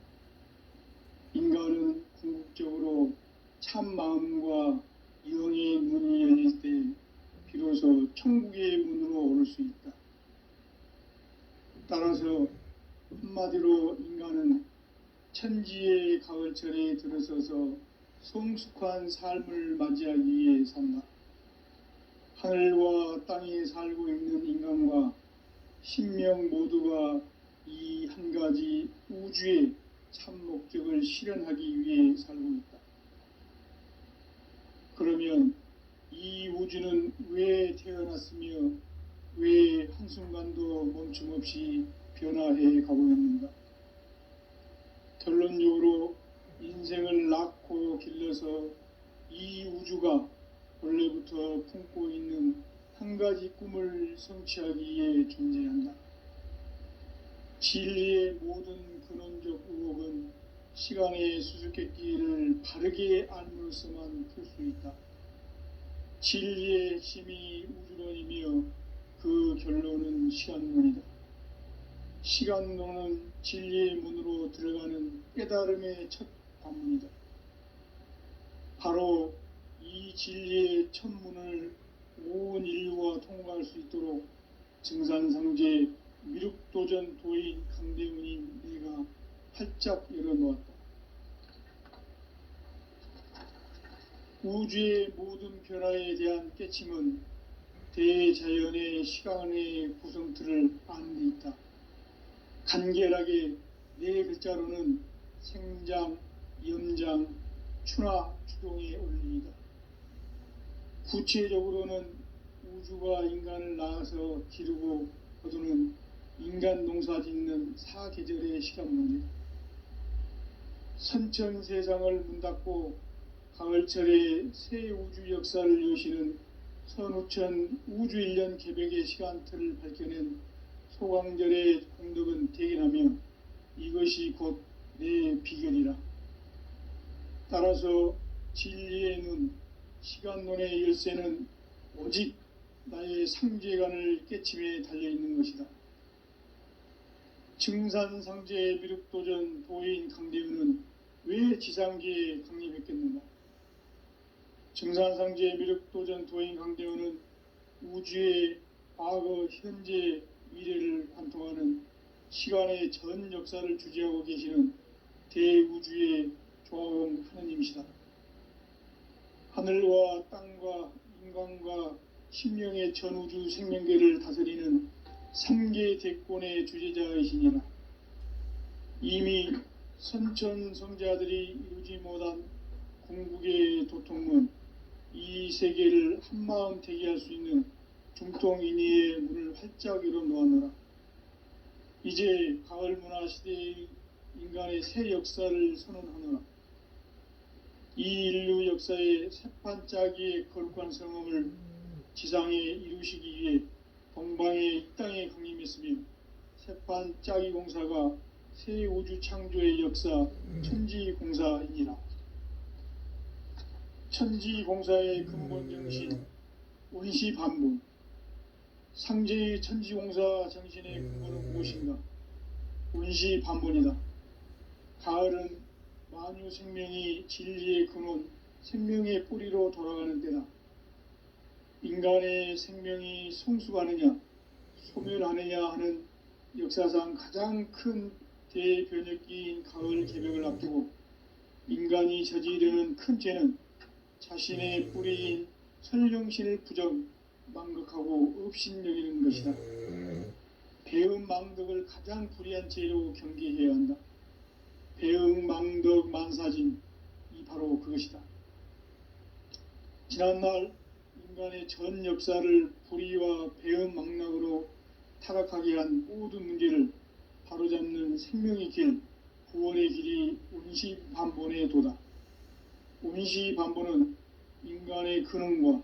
Speaker 1: 인간은 궁극적으로 참 마음과 영의 문이 열릴 때 비로소 천국의 문으로 오를 수 있다. 따라서 한마디로 인간은 천지의 가을철에 들어서서 성숙한 삶을 맞이하기 위해 산다. 하늘과 땅에 살고 있는 인간과 신명 모두가 이 한 가지 우주의 참 목적을 실현하기 위해 살고 있다. 그러면 이 우주는 왜 태어났으며 왜 한순간도 멈춤없이 변화해 가고 있는가? 결론적으로 인생을 낳고 길러서 이 우주가 원래부터 품고 있는 한 가지 꿈을 성취하기 위해 존재한다. 진리의 모든 근원적 의혹은 시간의 수수께끼를 바르게 알므로써만 풀 수 있다. 진리의 핵심이 우주론이며 그 결론은 시간론이다. 시간론은 진리의 문으로 들어가는 깨달음의 첫 관문이다. 바로 이 진리의 첫 문을 온 인류가 통과할 수 있도록 증산상제 미륵도전 도인 강대훈인 내가 활짝 열어놓았다. 우주의 모든 변화에 대한 깨침은 대자연의 시간의 구성틀을 아는 데 있다. 간결하게 네 글자로는 생장, 염장, 추나 추동의 원리이다. 구체적으로는 우주가 인간을 낳아서 기르고 거두는 인간 농사 짓는 사계절의 시간론이다. 선천세상을 문닫고 가을철에 새 우주 역사를 여시는 선우천 우주일년 개벽의 시간틀을 밝혀낸 소강절의 공덕은 대견하며 이것이 곧 내 비결이라. 따라서 진리의 눈, 시간론의 열쇠는 오직 나의 상제관을 깨침에 달려있는 것이다. 증산상제 미륵도전 도인 강대훈은 왜 지상계에 강림했겠는가? 증산상제 미륵도전 도인 강대훈은 우주의 과거, 현재, 미래를 관통하는 시간의 전 역사를 주재하고 계시는 대우주의 조화음 하느님이시다. 하늘과 땅과 인간과 신령의 전우주 생명계를 다스리는 삼계 대권의 주제자이시니라. 이미 선천성자들이 이루지 못한 궁극의 도통문, 이 세계를 한마음 되게 할 수 있는 중통인의의 문을 활짝 열어놓았노라. 이제 가을 문화 시대의 인간의 새 역사를 선언하노라. 이 인류 역사의 새판짜기의 거룩한 성음을 지상에 이루시기 위해 동방의 이 땅에 강림했으며, 새판짜기 공사가 새 우주 창조의 역사 천지공사이니라. 천지공사의 근본 정신 원시반본, 상제의 천지공사 정신의 근본은 무엇인가? 원시반본이다. 가을은 만유 생명이 진리의 근원, 생명의 뿌리로 돌아가는 때다. 인간의 생명이 성숙하느냐 소멸하느냐 하는 역사상 가장 큰 대변혁기인 가을 개벽을 앞두고 인간이 저지르는 큰 죄는 자신의 뿌리인 선령신을 부정, 망극하고 업신여기는 것이다. 배음 망덕을 가장 불의한 죄로 경계해야 한다. 배음 망덕 만사진, 이 바로 그것이다. 지난날 인간의 전 역사를 불의와 배음 망락으로 타락하게 한 모든 문제를 바로잡는 생명의 길, 구원의 길이 원시반본의 도다. 원시반본은 인간의 근원과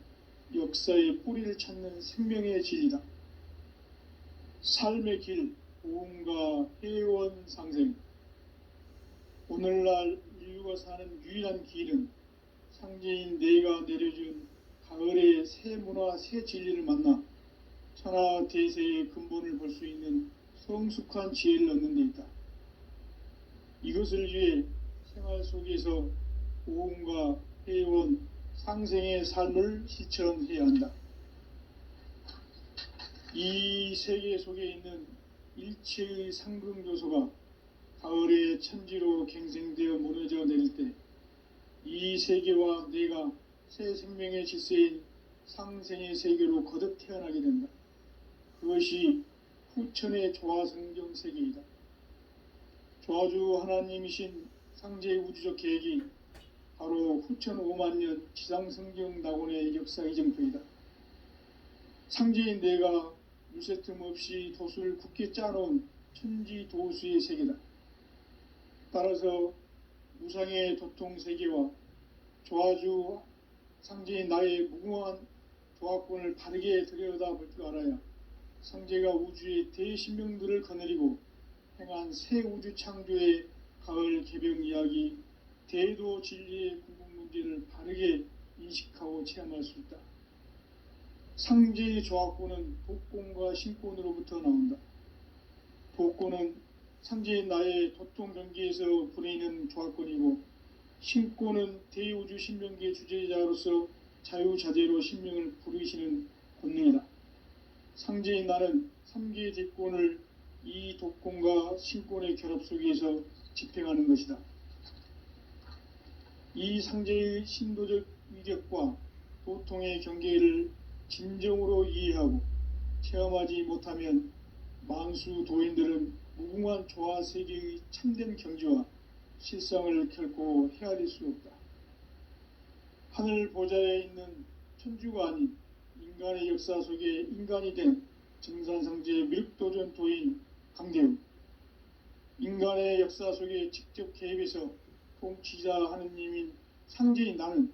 Speaker 1: 역사의 뿌리를 찾는 생명의 진리다. 삶의 길, 보험과 회원 상생. 오늘날 인류가 사는 유일한 길은 상제인 내가 내려준 가을의 새 문화, 새 진리를 만나 천하 대세의 근본을 볼 수 있는 성숙한 지혜를 얻는 데 있다. 이것을 위해 생활 속에서 보험과 회원, 상생의 삶을 실천해야 한다. 이 세계 속에 있는 일체의 상금요소가 가을의 천지로 갱생되어 무너져 내릴 때 이 세계와 내가 새 생명의 질서인 상생의 세계로 거듭 태어나게 된다. 그것이 후천의 조화성경 세계이다. 조화주 하나님이신 상제의 우주적 계획이 바로 후천 5만년 지상성경 낙원의 역사 이정표이다. 상제인 내가 유세틈 없이 도수를 굳게 짜놓은 천지도수의 세계다. 따라서 무상의 도통세계와 조화주 상제인 나의 무궁한 조화권을 바르게 들여다볼 줄 알아야 상제가 우주의 대신명들을 거느리고 행한 새 우주 창조의 가을 개벽 이야기, 대도 진리의 궁극 문제를 바르게 인식하고 체험할 수 있다. 상제의 조화권은 도권과 신권으로부터 나온다. 도권은 상제인 나의 도통 경계에서 부리는 조화권이고, 신권은 대우주 신명계 주제자로서 자유자재로 신명을 부르시는 권능이다. 상제인 나는 3개의 대권을 이 도권과 신권의 결합 속에서 집행하는 것이다. 이 상제의 신도적 위격과 도통의 경계를 진정으로 이해하고 체험하지 못하면 만수 도인들은 무궁한 조화 세계의 참된 경지와 실상을 결코 헤아릴 수 없다. 하늘 보좌에 있는 천주가 아닌 인간의 역사 속에 인간이 된 정산상제의 밀도전 도인 강대우, 인간의 역사 속에 직접 개입해서 통치자 하느님인 상제인 나는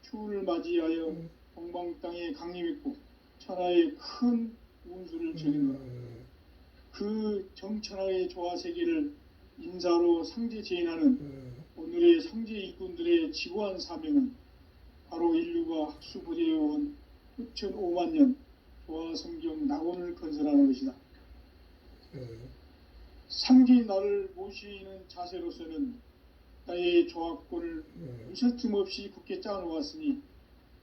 Speaker 1: 추운을 맞이하여 동방 땅에 강림했고 천하의 큰 운수를 적이노라. 그 정천하의 조화세계를 인사로 상제 제인하는 오늘의 상제 일꾼들의 지고한 사명은 바로 인류가 학수부재해온 후천 5만 년 조화성경 낙원을 건설하는 것이다. 상제인 나를 모시는 자세로서는 나의 조화권을 무설틈 없이 굳게 짜놓았으니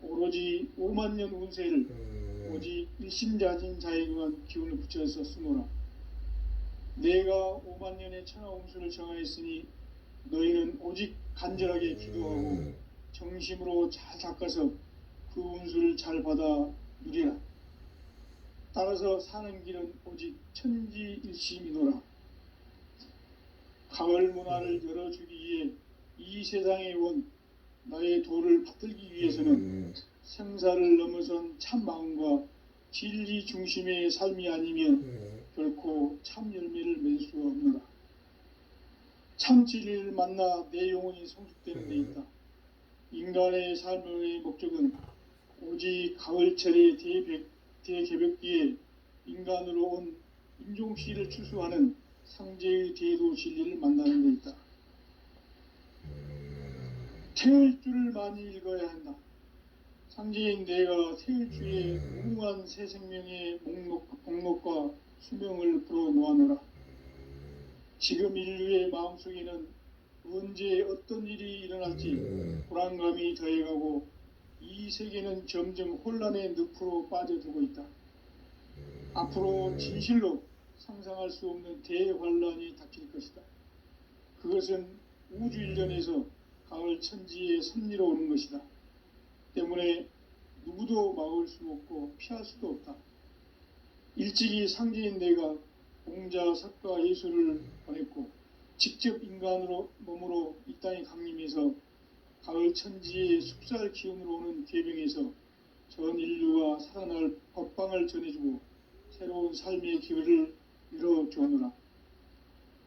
Speaker 1: 오로지 5만 년 운세를 오직 일심자진 자에게만 기운을 붙여서 쓰노라. 내가 5만 년의 천하 운수를 정하였으니 너희는 오직 간절하게 기도하고 정심으로 잘 닦아서 그 운수를 잘 받아 누리라. 따라서 사는 길은 오직 천지일심이노라. 가을 문화를 열어주기 위해 이 세상에 온 나의 도를 받들기 위해서는 생사를 넘어선 참 마음과 진리 중심의 삶이 아니면 결코 참 열매를 맺을 수 없노라. 참 진리를 만나 내 영혼이 성숙되는 데 있다. 인간의 삶의 목적은 오직 가을철의 대개벽기에 인간으로 온 인종시를 추수하는 상제의 대도 진리를 만나는 데 있다. 태을 줄을 많이 읽어야 한다. 상제인 내가 태을 주에 무궁한 새 생명의 목록과 수명을 불어놓아노라. 지금 인류의 마음속에는 언제 어떤 일이 일어날지 불안감이 더해가고 이 세계는 점점 혼란의 늪으로 빠져들고 있다. 앞으로 진실로 상상할 수 없는 대환란이 닥칠 것이다. 그것은 우주 일련에서 가을 천지에 섭리로 오는 것이다. 때문에 누구도 막을 수 없고 피할 수도 없다. 일찍이 상제인 내가 공자, 석가, 예수를 보냈고 직접 인간으로 몸으로 이 땅에 강림해서 가을 천지의 숲살 기운으로 오는 계병에서 전 인류가 살아날 법방을 전해주고 새로운 삶의 기회를 열어주오노라.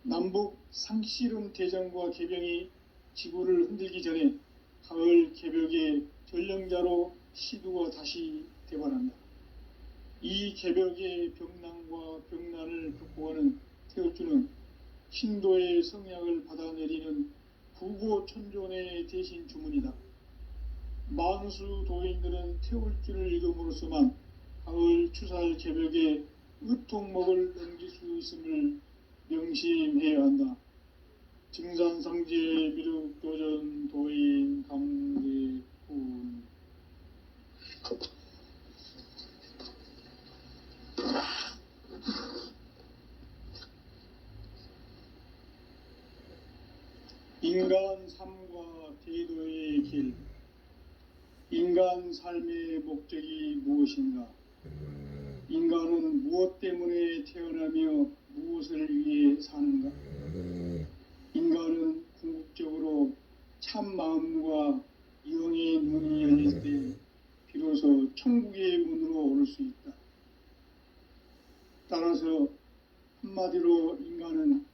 Speaker 1: 남북 상씨름 대전과 개병이 지구를 흔들기 전에 가을 개벽의 전령자로 시두가 다시 대발한다. 이 개벽의 병난과 병난을 극복하는 태울주는 신도의 성약을 받아내리는 구고천존의 대신 주문이다. 만수 도인들은 태울주를 읽음으로써만 가을 추살 개벽의 으통목을 넘길 수 있음을 명심해야 한다. 증산상제 미륵도전 도인 강대훈. 인간 삶과 대도의 길. 인간 삶의 목적이 무엇인가? 인간은 무엇 때문에 태어나며 무엇을 위해 사는가? 인간은 궁극적으로 참 마음과 영의 문이 열릴 때 비로소 천국의 문으로 오를 수 있다. 따라서 한마디로 인간은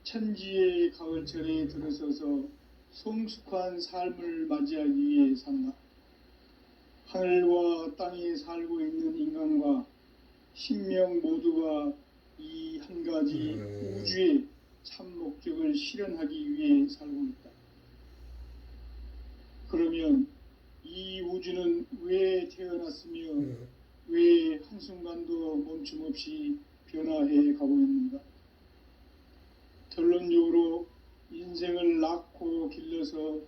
Speaker 1: 천지의 가을철에 들어서서 성숙한 삶을 맞이하기 위해 산다. 하늘과 땅에 살고 있는 인간과 신명 모두가 이 한 가지 우주의 참 목적을 실현하기 위해 살고 있다. 그러면 이 우주는 왜 태어났으며 왜 한순간도 멈춤 없이 변화해 가고 있는가? 결론적으로 인생을 낳고 길러서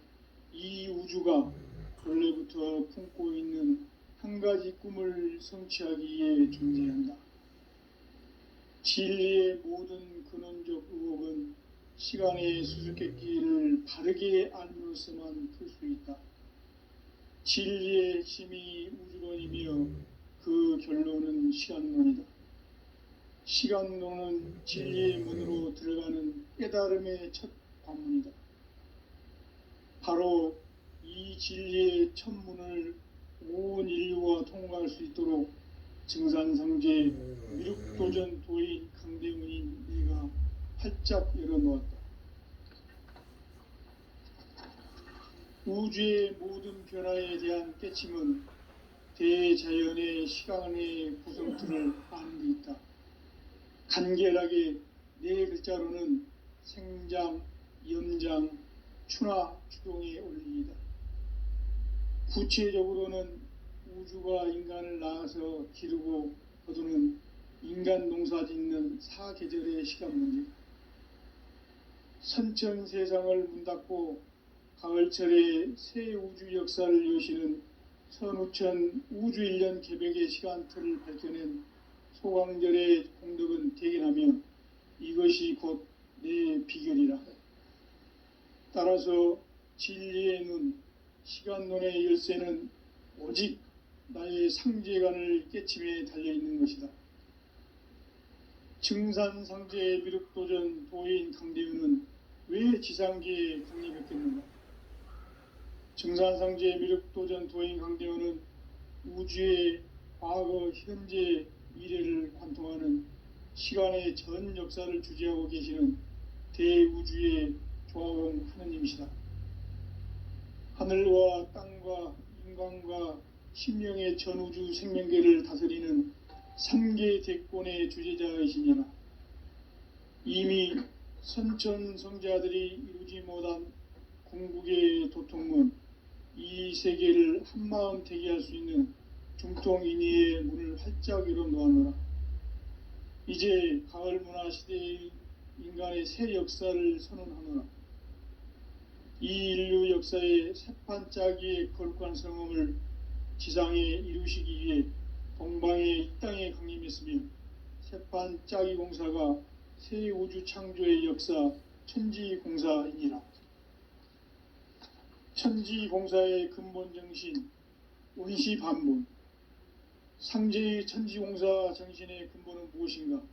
Speaker 1: 이 우주가 원래부터 품고 있는 한 가지 꿈을 성취하기 위해 존재한다. 진리의 모든 근원적 의혹은 시간의 수수께끼를 바르게 알므로서만 풀 수 있다. 진리의 핵심이 우주론이며 그 결론은 시간론이다. 시간론은 진리의 문으로 들어가는 깨달음의 첫 관문이다. 바로 이 진리의 첫 문을 온 인류가 통과할 수 있도록 증산상제 미륵도전 도인 강대훈인 내가 활짝 열어놓았다. 우주의 모든 변화에 대한 깨침은 대자연의 시간의 구성틀을 아는 데 있다. 간결하게 네 글자로는 생장, 연장, 추나 추동의 원리이다. 구체적으로는 우주가 인간을 낳아서 기르고 거두는 인간 농사 짓는 사계절의 시간 문제다. 선천 세상을 문 닫고 가을철에 새 우주 역사를 여시는 선우천 우주일년 개벽의 시간틀을 밝혀낸 소강절의 공덕은 대견하며 이것이 곧 내 비결이라. 따라서 진리의 눈, 시간론의 열쇠는 오직 나의 상제관을 깨침에 달려있는 것이다. 증산상제 미륵도전 도인 강대윤은 왜 지상계에 강림했겠는가? 증산상제 미륵도전 도인 강대윤은 우주의 과거, 현재, 미래를 관통하는 시간의 전 역사를 주재하고 계시는 대우주의 조화원 하느님이시다. 하늘과 땅과 인간과 신명의 전우주 생명계를 다스리는 3계 대권의 주재자이시니라. 이미 선천성자들이 이루지 못한 궁극의 도통문, 이 세계를 한마음 대기할 수 있는 중통인의의 문을 활짝 열어놓았노라. 이제 가을 문화 시대의 인간의 새 역사를 선언하노라. 이 인류 역사의 새판짜기의 거룩한 성음을 지상에 이루시기 위해 동방의 이 땅에 강림했으며 새판짜기 공사가 새 우주 창조의 역사 천지공사이니라. 천지공사의 근본 정신 원시반본, 상제의 천지공사 정신의 근본은 무엇인가?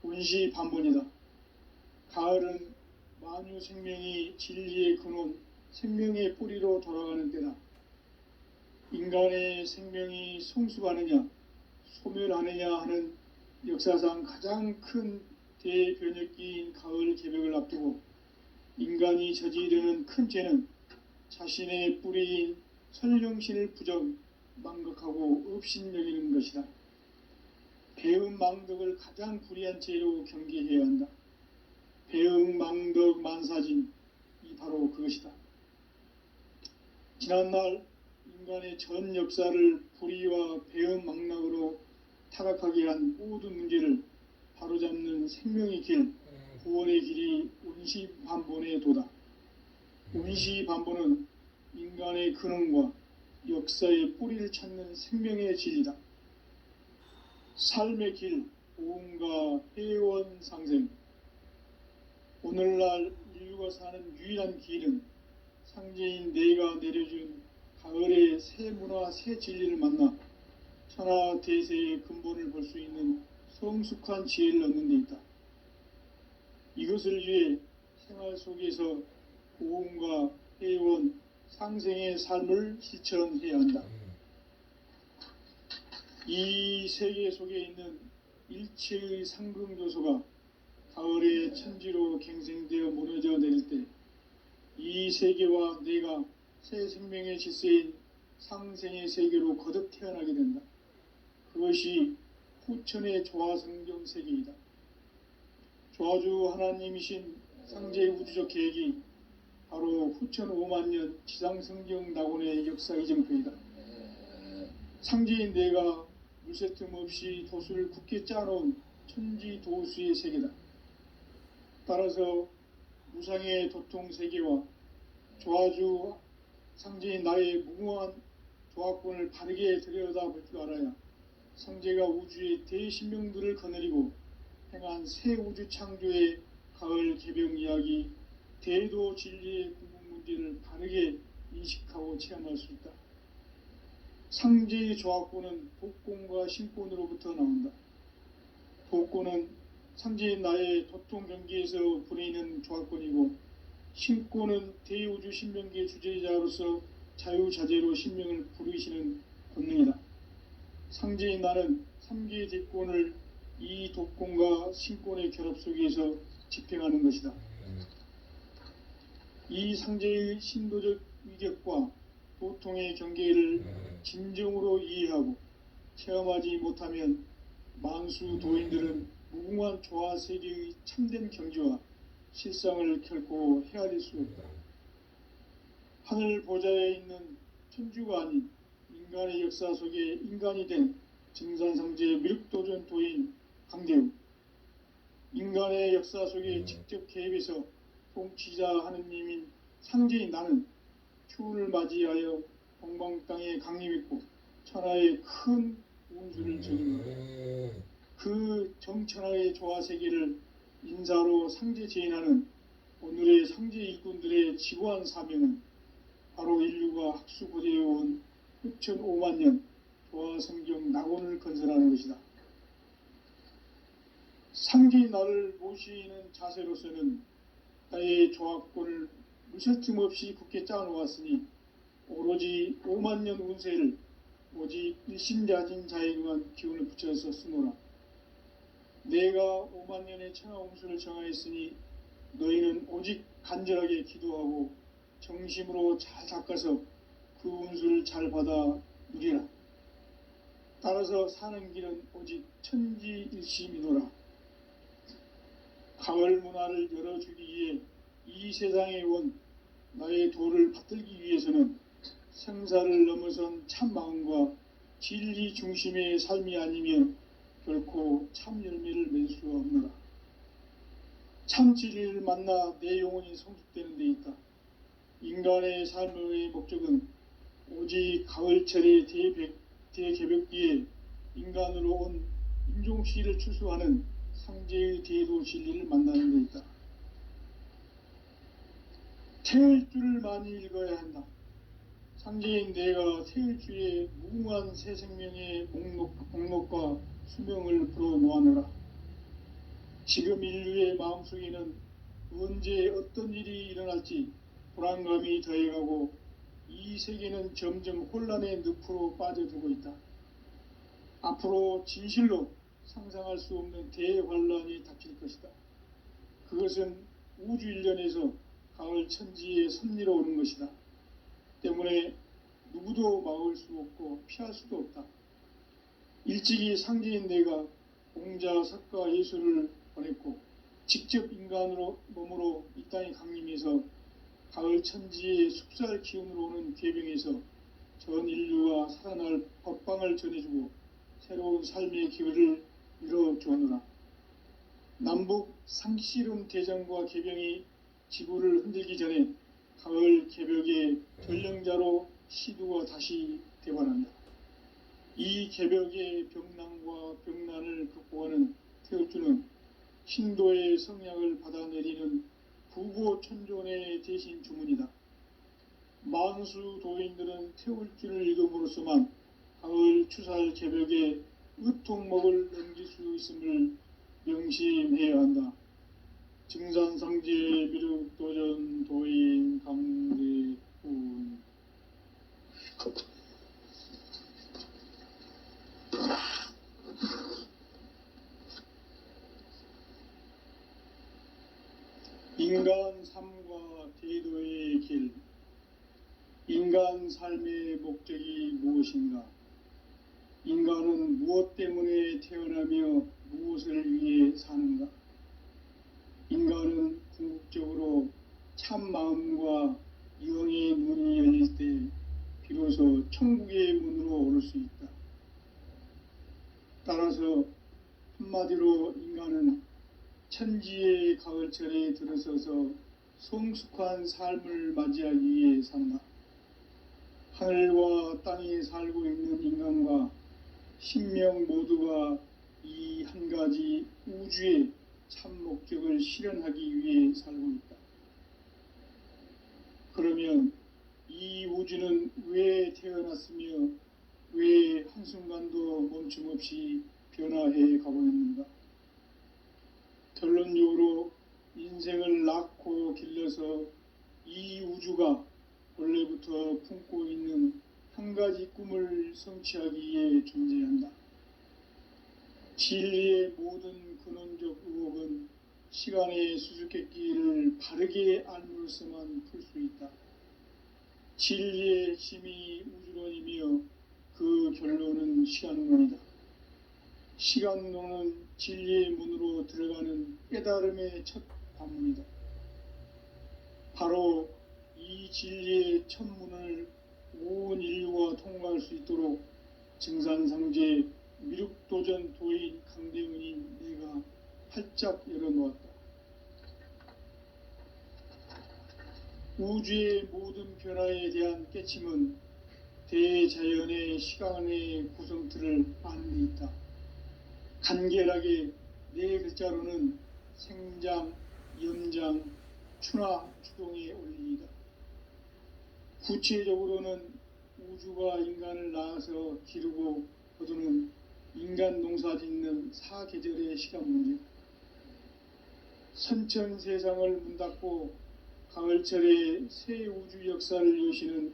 Speaker 1: 원시반본이다. 가을은 만유 생명이 진리의 근원, 생명의 뿌리로 돌아가는 때다. 인간의 생명이 성숙하느냐, 소멸하느냐 하는 역사상 가장 큰 대변혁기인 가을 개벽을 앞두고 인간이 저지르는 큰 죄는 자신의 뿌리인 선령신을 부정, 망각하고 업신여기는 것이다. 배음 망덕을 가장 불의한 죄로 경계해야 한다. 배음 망덕 만사진, 이 바로 그것이다. 지난날 인간의 전 역사를 불의와 배음 망락으로 타락하게 한 모든 문제를 바로잡는 생명의 길, 구원의 길이 원시반본의 도다. 원시반본은 인간의 근원과 역사의 뿌리를 찾는 생명의 진리다. 삶의 길, 보험과 회원 상생. 오늘날 인류가 사는 유일한 길은 상제인 내가 내려준 가을의 새 문화, 새 진리를 만나 천하 대세의 근본을 볼 수 있는 성숙한 지혜를 얻는 데 있다. 이것을 위해 생활 속에서 보험과 회원, 상생의 삶을 실천해야 한다. 이 세계 속에 있는 일체의 상금요소가 가을의 천지로 갱생되어 무너져 내릴 때 이 세계와 내가 새 생명의 질서인 상생의 세계로 거듭 태어나게 된다. 그것이 후천의 조화성경 세계이다. 조화주 하나님이신 상제의 우주적 계획이 바로 후천 5만년 지상성경 낙원의 역사 이정표이다. 상제인 내가 물새 틈 없이 도수를 굳게 짜놓은 천지도수의 세계다. 따라서 무상의 도통 세계와 조화주 상제인 나의 무궁한 조화권을 바르게 들여다볼 줄 알아야 상제가 우주의 대신명들을 거느리고 행한 새 우주 창조의 가을 개병 이야기, 대도 진리의 궁극 문제를 바르게 인식하고 체험할 수 있다. 상제의 조화권은 독권과 신권으로부터 나온다. 독권은 상제인 나의 도통 경계에서 부리는 조화권이고, 신권은 대우주 신명계 주제자로서 자유자재로 신명을 부르시는 권능이다. 상제인 나는 3계 대권을 이 독권과 신권의 결합 속에서 집행하는 것이다. 이 상제의 신도적 위격과 도통의 경계를 진정으로 이해하고 체험하지 못하면 만수 도인들은 무궁한 조화세계의 참된 경지와 실상을 결코 헤아릴 수 없다. 하늘 보좌에 있는 천주가 아닌 인간의 역사 속에 인간이 된 증산상제 미륵도전 도인 강대우, 인간의 역사 속에 직접 개입해서 통치자 하느님인 상제인 나는 추운을 맞이하여 동방 땅에 강림했고 천하의 큰 운수를 적인 것. 그 정천하의 조화세계를 인사로 상제 제인하는 오늘의 상제 일꾼들의 지구한 사명은 바로 인류가 학수고대해온 흡천 5만 년 조화성경 낙원을 건설하는 것이다. 상제의 나를 모시는 자세로서는 나의 조합권을 무설림 없이 굳게 짜놓았으니 오로지 5만 년 운세를 오직 일심자진 자에게만 기운을 붙여서 쓰노라. 내가 5만 년의 천하 운수를 정하였으니 너희는 오직 간절하게 기도하고 정심으로 잘 닦아서 그 운수를 잘 받아 누리라. 따라서 사는 길은 오직 천지일심이노라. 가을 문화를 열어주기 위해 이 세상에 온 나의 도를 받들기 위해서는 생사를 넘어선 참 마음과 진리 중심의 삶이 아니면 결코 참 열매를 맺을 수가 없노라. 참 진리를 만나 내 영혼이 성숙되는 데 있다. 인간의 삶의 목적은 오직 가을철의 대개벽기에 인간으로 온 임종씨를 추수하는 상제의 대도 진리를 만나는 데 있다. 태을주를 많이 읽어야 한다. 상제인 내가 태을주의 무궁한 새 생명의 목록과 수명을 풀어놓아노라. 지금 인류의 마음속에는 언제 어떤 일이 일어날지 불안감이 더해가고 이 세계는 점점 혼란의 늪으로 빠져들고 있다. 앞으로 진실로 상상할 수 없는 대환란이 닥칠 것이다. 그것은 우주 일련에서 가을 천지에 섭리로 오는 것이다. 때문에 누구도 막을 수 없고 피할 수도 없다. 일찍이 상제인 내가 공자, 석가, 예수를 보냈고 직접 인간으로 몸으로 이 땅에 강림해서 가을 천지의 숲살 기운으로 오는 궤병에서 전 인류가 살아날 법방을 전해주고 새로운 삶의 기회를 이뤄주었노라. 남북 상씨름 대전과 개병이 지구를 흔들기 전에 가을 개벽의 전령자로 시두가 다시 대관한다. 이 개벽의 병난과 병난을 극복하는 태을주는 신도의 성약을 받아내리는 부고천존의 대신 주문이다. 만수 도인들은 태울주를 읽음으로써만 가을 추살 개벽에 의통목을 넘길 수 있음을 명심해야 한다. 증산상제 미륵도전 도인 강대훈. 인간 삶과 대도의 길. 인간 삶의 목적이 무엇인가? 인간은 무엇 때문에 태어나며 무엇을 위해 사는가? 인간은 궁극적으로 참 마음과 영의 문이 열릴 때 비로소 천국의 문으로 오를 수 있다. 따라서 한마디로 인간은 천지의 가을철에 들어서서 성숙한 삶을 맞이하기 위해 산다. 하늘과 땅에 살고 있는 인간과 신명 모두가 이 한 가지 우주의 참 목적을 실현하기 위해 살고 있다. 그러면 이 우주는 왜 태어났으며 왜 한순간도 멈춤 없이 변화해 가고 있는가? 결론적으로 인생을 낳고 길러서 이 우주가 원래부터 품고 있는 한 가지 꿈을 성취하기 위해 존재한다. 진리의 모든 근원적 의혹은 시간의 수수께끼를 바르게 알므로서만 풀 수 있다. 진리의 핵심이 우주론이며 그 결론은 시간론이다. 시간론은 진리의 문으로 들어가는 깨달음의 첫 관문이다. 바로 이 진리의 첫 문을 온 인류가 통과할 수 있도록 증산상제 미륵도전 도인 강대훈인 내가 활짝 열어놓았다. 우주의 모든 변화에 대한 깨침은 대자연의 시간의 구성틀을 아는 데 있다. 간결하게 네 글자로는 생장, 염장, 추나 추동에 올리이다. 구체적으로는 우주가 인간을 낳아서 기르고 거두는 인간 농사 짓는 사계절의 시간 문제, 선천 세상을 문 닫고 가을철에 새 우주 역사를 여시는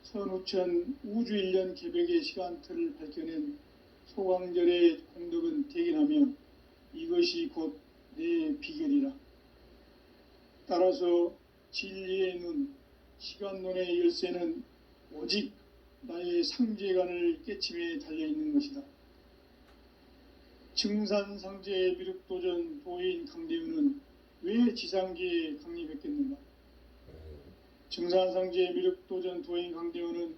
Speaker 1: 선우천 우주 1년 개벽의 시간틀을 밝혀낸 소강절의 공덕은 대견하며 이것이 곧 내 비결이라. 따라서 진리의 눈, 시간론의 열쇠는 오직 나의 상제관을 깨침에 달려있는 것이다. 증산상제 미륵도전 도인 강대우는 왜 지상계에 강림했겠는가? 증산상제 미륵도전 도인 강대우는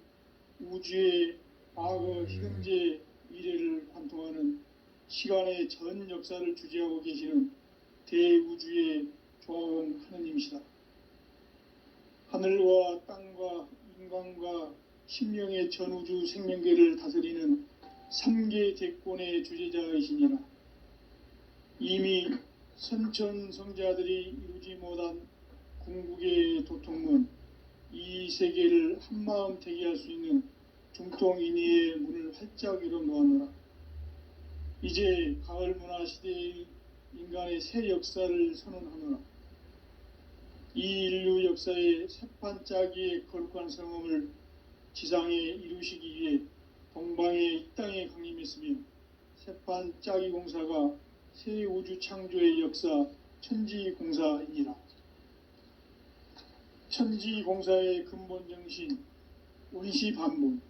Speaker 1: 우주의 과거, 현재, 미래를 관통하는 시간의 전 역사를 주재하고 계시는 대우주의 조화원 하느님이시다. 하늘과 땅과 인간과 신명의 전우주 생명계를 다스리는 3계 대권의 주재자이시니라. 이미 선천성자들이 이루지 못한 궁극의 도통문, 이 세계를 한마음 대기할 수 있는 중통인의의 문을 활짝 열어 놓았노라. 이제 가을 문화 시대의 인간의 새 역사를 선언하노라. 이 인류 역사의 새판짜기의 거룩한 성음을 지상에 이루시기 위해 동방의 이 땅에 강림했으며 새판짜기 공사가 새 우주 창조의 역사 천지공사이니라. 천지공사의 근본 정신 원시반본,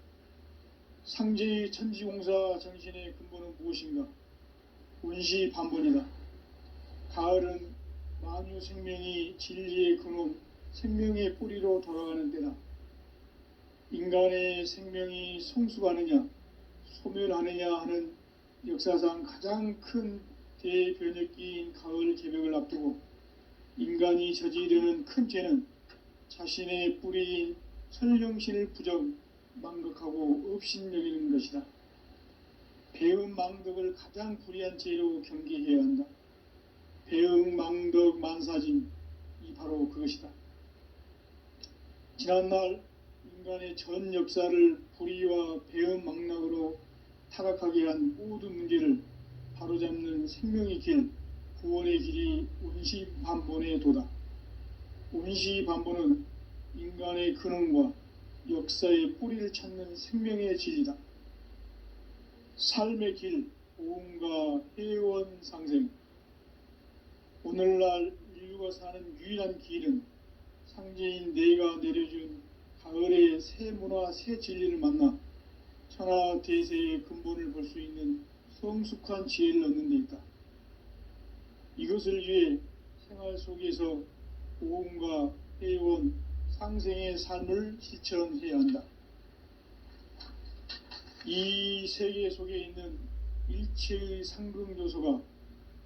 Speaker 1: 상제의 천지공사 정신의 근본은 무엇인가? 원시반본이다. 가을은 만유 생명이 진리의 근원, 생명의 뿌리로 돌아가는 때다. 인간의 생명이 성숙하느냐, 소멸하느냐 하는 역사상 가장 큰 대변혁기인 가을 개벽을 앞두고 인간이 저지르는 큰 죄는 자신의 뿌리인 설령신을 부정, 망극하고 업신여기는 것이다. 배음 망덕을 가장 불의한 죄로 경계해야 한다. 배음 망덕 만사진이 바로 그것이다. 지난날 인간의 전 역사를 불의와 배음 망락으로 타락하게 한 모든 문제를 바로잡는 생명의 길, 구원의 길이 원시반본의 도다. 원시반본은 인간의 근원과 역사의 뿌리를 찾는 생명의 진리다. 삶의 길, 보험과 회원 상생. 오늘날 인류가 사는 유일한 길은 상제인 내가 내려준 가을의 새 문화, 새 진리를 만나 천하 대세의 근본을 볼 수 있는 성숙한 지혜를 얻는 데 있다. 이것을 위해 생활 속에서 보험과 회원, 상생의 삶을 실천해야 한다. 이 세계 속에 있는 일체의 상극 요소가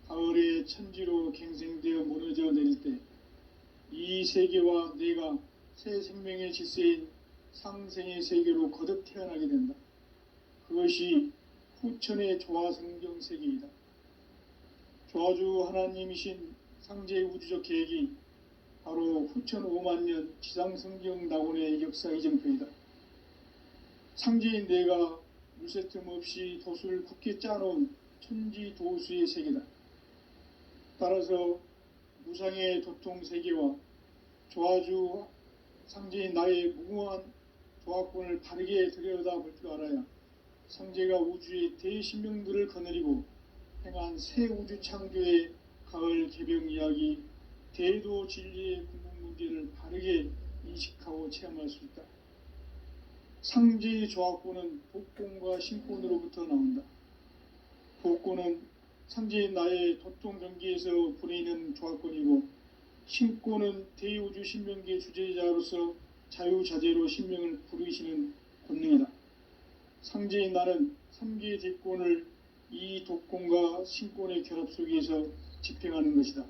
Speaker 1: 가을의 천지로 갱생되어 무너져 내릴 때 이 세계와 내가 새 생명의 질서인 상생의 세계로 거듭 태어나게 된다. 그것이 후천의 조화성경 세계이다. 조화주 하나님이신 상제의 우주적 계획이 바로 후천 5만년 지상성경 낙원의 역사 이정표이다. 상제인 내가 물새 틈 없이 도수를 굳게 짜놓은 천지도수의 세계다. 따라서 무상의 도통 세계와 조화주 상제인 나의 무궁한 조화권을 바르게 들여다볼 줄 알아야 상제가 우주의 대신명들을 거느리고 행한 새 우주 창조의 가을 개벽 이야기, 대도 진리의 궁극 문제를 바르게 인식하고 체험할 수 있다. 상제의 조화권은 복권과 신권으로부터 나온다. 복권은 상제인 나의 도통 경계에서 부리는 조화권이고, 신권은 대우주 신명계 주제자로서 자유자재로 신명을 부르시는 권능이다. 상제인 나는 3계 대권을 이 도권과 신권의 결합 속에서 집행하는 것이다.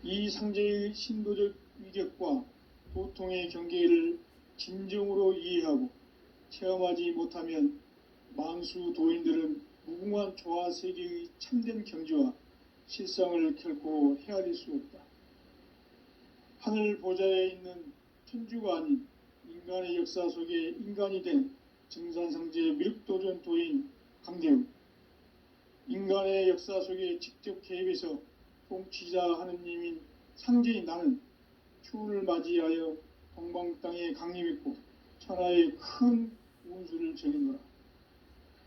Speaker 1: 이 상제의 신도적 위격과 도통의 경계를 진정으로 이해하고 체험하지 못하면 만수 도인들은 무궁한 조화 세계의 참된 경지와 실상을 결코 헤아릴 수 없다. 하늘 보좌에 있는 천주가 아닌 인간의 역사 속에 인간이 된 증산상제 미륵도전 도인 강대우, 인간의 역사 속에 직접 개입해서 통치자 하느님인 상제인 나는 추운을 맞이하여 동방 땅에 강림했고 천하의 큰 운수를 정해노라.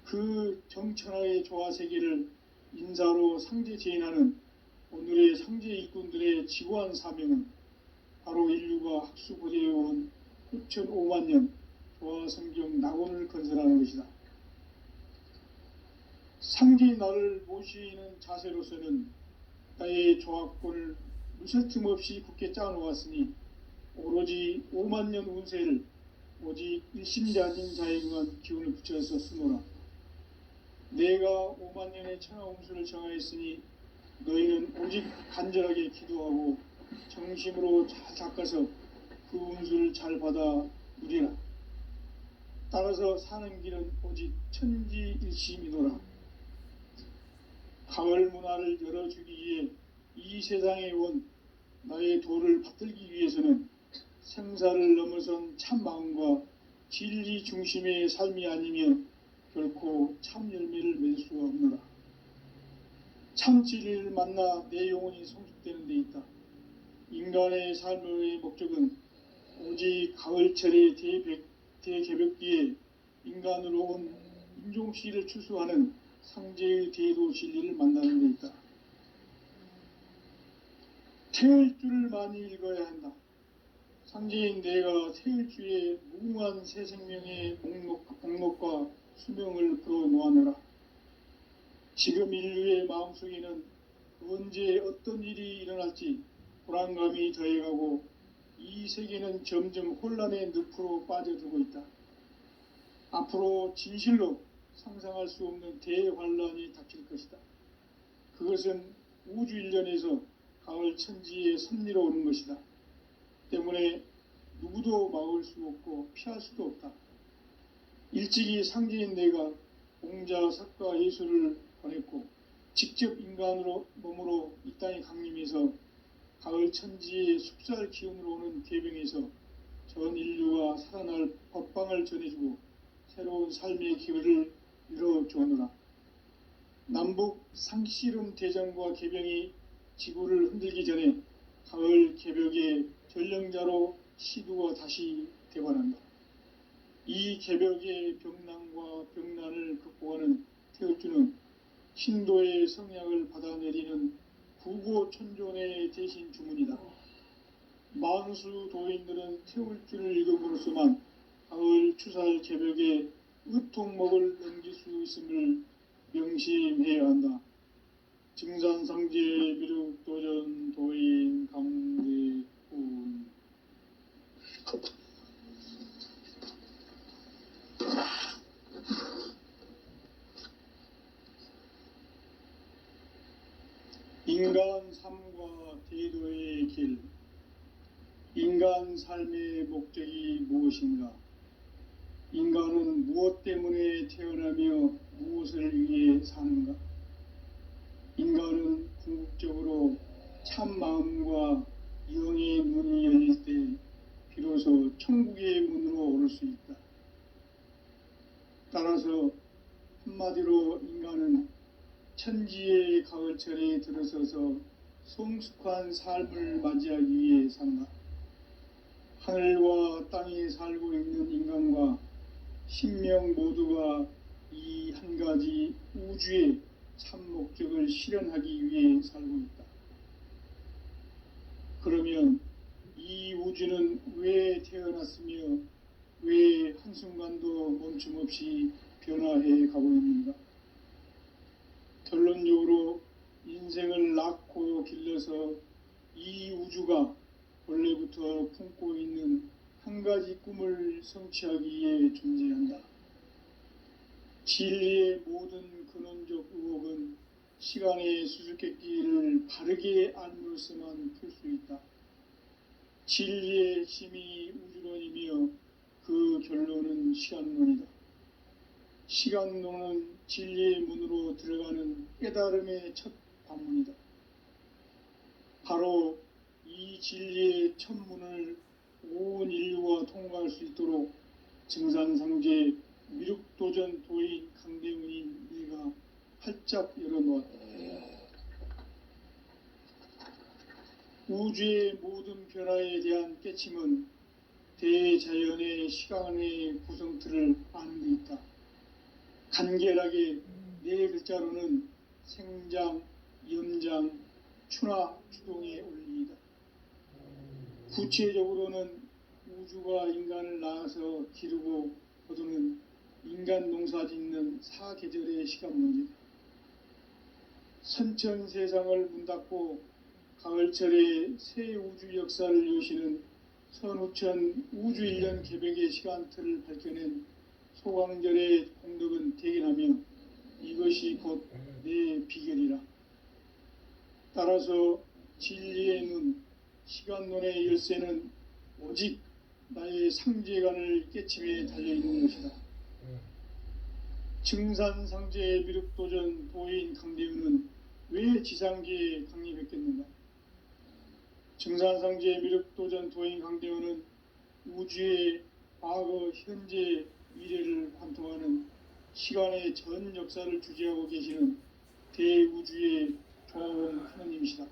Speaker 1: 그 정천하의 조화 세계를 인사로 상제 제인하는 오늘의 상제 일꾼들의 지고한 사명은 바로 인류가 학수고대해온 6,500만 년 조화성경 낙원을 건설하는 것이다. 상제인 나를 모시는 자세로서는 나의 조합권을 무설틈 없이 굳게 짜놓았으니 오로지 5만 년 운세를 오직 일심자진 자에게만 기운을 붙여서 쓰노라. 내가 5만 년의 천하 운수를 정하였으니 너희는 오직 간절하게 기도하고 정심으로 잘 닦아서 그 운수를 잘 받아 누리라. 따라서 사는 길은 오직 천지일심이노라. 가을 문화를 열어주기 위해 이 세상에 온 나의 도를 받들기 위해서는 생사를 넘어선 참 마음과 진리 중심의 삶이 아니면 결코 참 열매를 맺을 수가 없노라. 참 진리를 만나 내 영혼이 성숙되는 데 있다. 인간의 삶의 목적은 오직 가을철의 대개벽기에 인간으로 온 인종씨를 추수하는 상제의 대도 진리를 만나는 데 있다. 태을주를 많이 읽어야 한다. 상제인 내가 태을주의 무궁한 새 생명의 목록과 수명을 풀어놓아노라. 지금 인류의 마음속에는 언제 어떤 일이 일어날지 불안감이 더해가고 이 세계는 점점 혼란의 늪으로 빠져들고 있다. 앞으로 진실로 상상할 수 없는 대환란이 닥칠 것이다. 그것은 우주 일련에서 가을 천지의 섭리로 오는 것이다. 때문에 누구도 막을 수 없고 피할 수도 없다. 일찍이 상제인 내가 공자, 석가, 예수를 보냈고 직접 인간으로 몸으로 이 땅에 강림해서 가을 천지의 숲살 기운으로 오는 괴병에서 전 인류가 살아날 법방을 전해주고 새로운 삶의 기회를 이뤄주노라. 남북 상씨름 대전과 개병이 지구를 흔들기 전에 가을 개벽의 전령자로 시두가 다시 대관한다. 이 개벽의 병난과 병난을 극복하는 태을주는 신도의 성약을 받아내리는 부고천존의 대신 주문이다. 만수 도인들은 태울주를 읽음으로써만 가을 추살 개벽의 의통목을 넘길 수 있음을 명심해야 한다. 증산상제 미륵도전 도인 강대훈. 인간 삶과 대도의 길. 인간 삶의 목적이 무엇인가? 인간은 무엇 때문에 태어나며 무엇을 위해 사는가? 인간은 궁극적으로 참 마음과 영의 문이 열릴 때 비로소 천국의 문으로 오를 수 있다. 따라서 한마디로 인간은 천지의 가을철에 들어서서 성숙한 삶을 맞이하기 위해 산다. 하늘과 땅에 살고 있는 인간과 신명 모두가 이 한 가지 우주의 참 목적을 실현하기 위해 살고 있다. 그러면 이 우주는 왜 태어났으며 왜 한순간도 멈춤없이 변화해 가고 있는가? 결론적으로 인생을 낳고 길러서 이 우주가 원래부터 품고 있는 한 가지 꿈을 성취하기 위해 존재한다. 진리의 모든 근원적 의혹은 시간의 수수께끼를 바르게 알므로서만 풀 수 있다. 진리의 힘이 우주론이며 그 결론은 시간론이다. 시간론은 진리의 문으로 들어가는 깨달음의 첫 관문이다. 바로 이 이 진리의 천문을 온 인류가 통과할 수 있도록 증산상제 미륵도전 도인 강대훈인 네가 활짝 열어놓았다. 우주의 모든 변화에 대한 깨침은 대자연의 시간의 구성틀을 아는 데 있다. 간결하게 네 글자로는 생장, 염장, 추나 추동의 원리이다. 구체적으로는 우주가 인간을 낳아서 기르고 거두는 인간 농사 짓는 사계절의 시간 문제다. 선천 세상을 문 닫고 가을철에 새 우주 역사를 여시는 선우천 우주 1년 개백의 시간틀을 밝혀낸 소강절의 공덕은 대견하며 이것이 곧 내 비결이라. 따라서 진리의 눈, 시간론의 열쇠는 오직 나의 상제관을 깨침에 달려있는 것이다. 증산상제의 미륵도전 도인 강대훈은 왜 지상계에 강림했겠는가? 증산상제의 미륵도전 도인 강대훈은 우주의 과거, 현재, 미래를 관통하는 시간의 전 역사를 주재하고 계시는 대우주의 조화원 하느님이시다.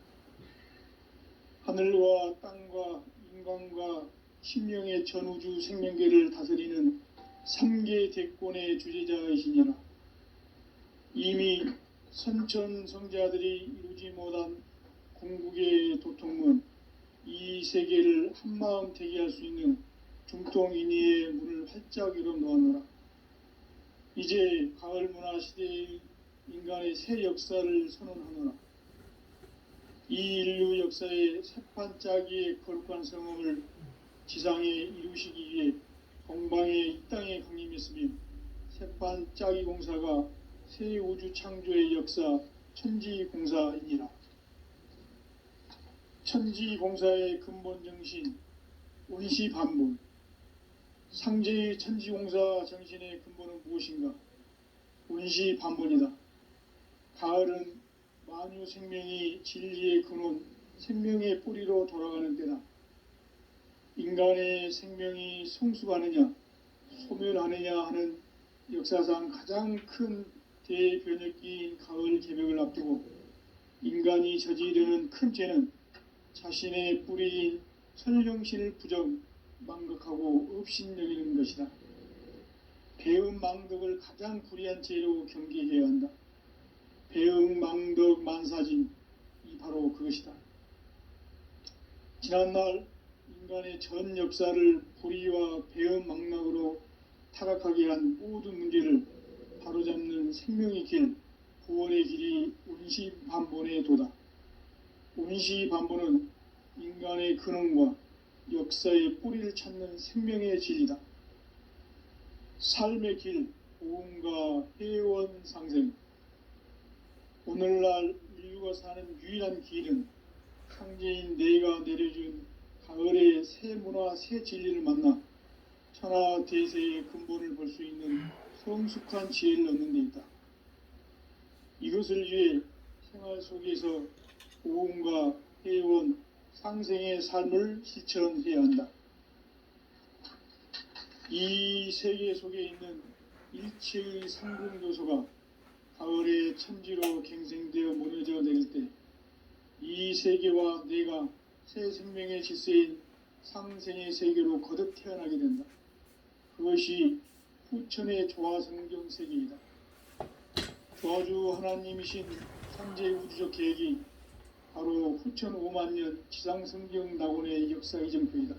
Speaker 1: 하늘과 땅과 인간과 신명의 전우주 생명계를 다스리는 3계 대권의 주재자이시니라. 이미 선천성자들이 이루지 못한 궁극의 도통문, 이 세계를 한마음 되게 할 수 있는 중통인의의 문을 활짝 열어놓아노라. 이제 가을 문화 시대의 인간의 새 역사를 선언하노라. 이 인류 역사의 새판짜기의 거룩한 성험을 지상에 이루시기 위해 동방의 이 땅에 강림했으며 새판짜기 공사가 새 우주 창조의 역사 천지공사이니라. 천지공사의 근본 정신 원시반본. 상제의 천지공사 정신의 근본은 무엇인가? 원시반본이다. 가을은 만유 생명이 진리의 근원, 생명의 뿌리로 돌아가는 때다. 인간의 생명이 성숙하느냐, 소멸하느냐 하는 역사상 가장 큰 대변혁기인 가을 개벽을 앞두고 인간이 저지르는 큰 죄는 자신의 뿌리인 설령신을 부정, 망극하고 업신여기는 것이다. 배음 망덕을 가장 불의한 죄로 경계해야 한다. 배음 망덕 만사진, 이 바로 그것이다. 지난날 인간의 전 역사를 불의와 배음 망락으로 타락하게 한 모든 문제를 바로잡는 생명의 길, 구원의 길이 원시반본의 도다. 원시반본은 인간의 근원과 역사의 뿌리를 찾는 생명의 진리다. 삶의 길, 보험과 회원 상생. 오늘날 인류가 사는 유일한 길은 상제인 내가 내려준 가을의 새 문화, 새 진리를 만나 천하 대세의 근본을 볼 수 있는 성숙한 지혜를 얻는 데 있다. 이것을 위해 생활 속에서 보험과 회원, 상생의 삶을 실천해야 한다. 이 세계 속에 있는 일체의 상공 요소가 가을의 천지로 갱생되어 무너져 내릴 때 이 세계와 내가 새 생명의 질서인 상생의 세계로 거듭 태어나게 된다. 그것이 후천의 조화성경 세계이다. 조화주 하나님이신 상제 우주적 계획이 바로 후천 5만 년 지상성경 낙원의 역사 이정표이다.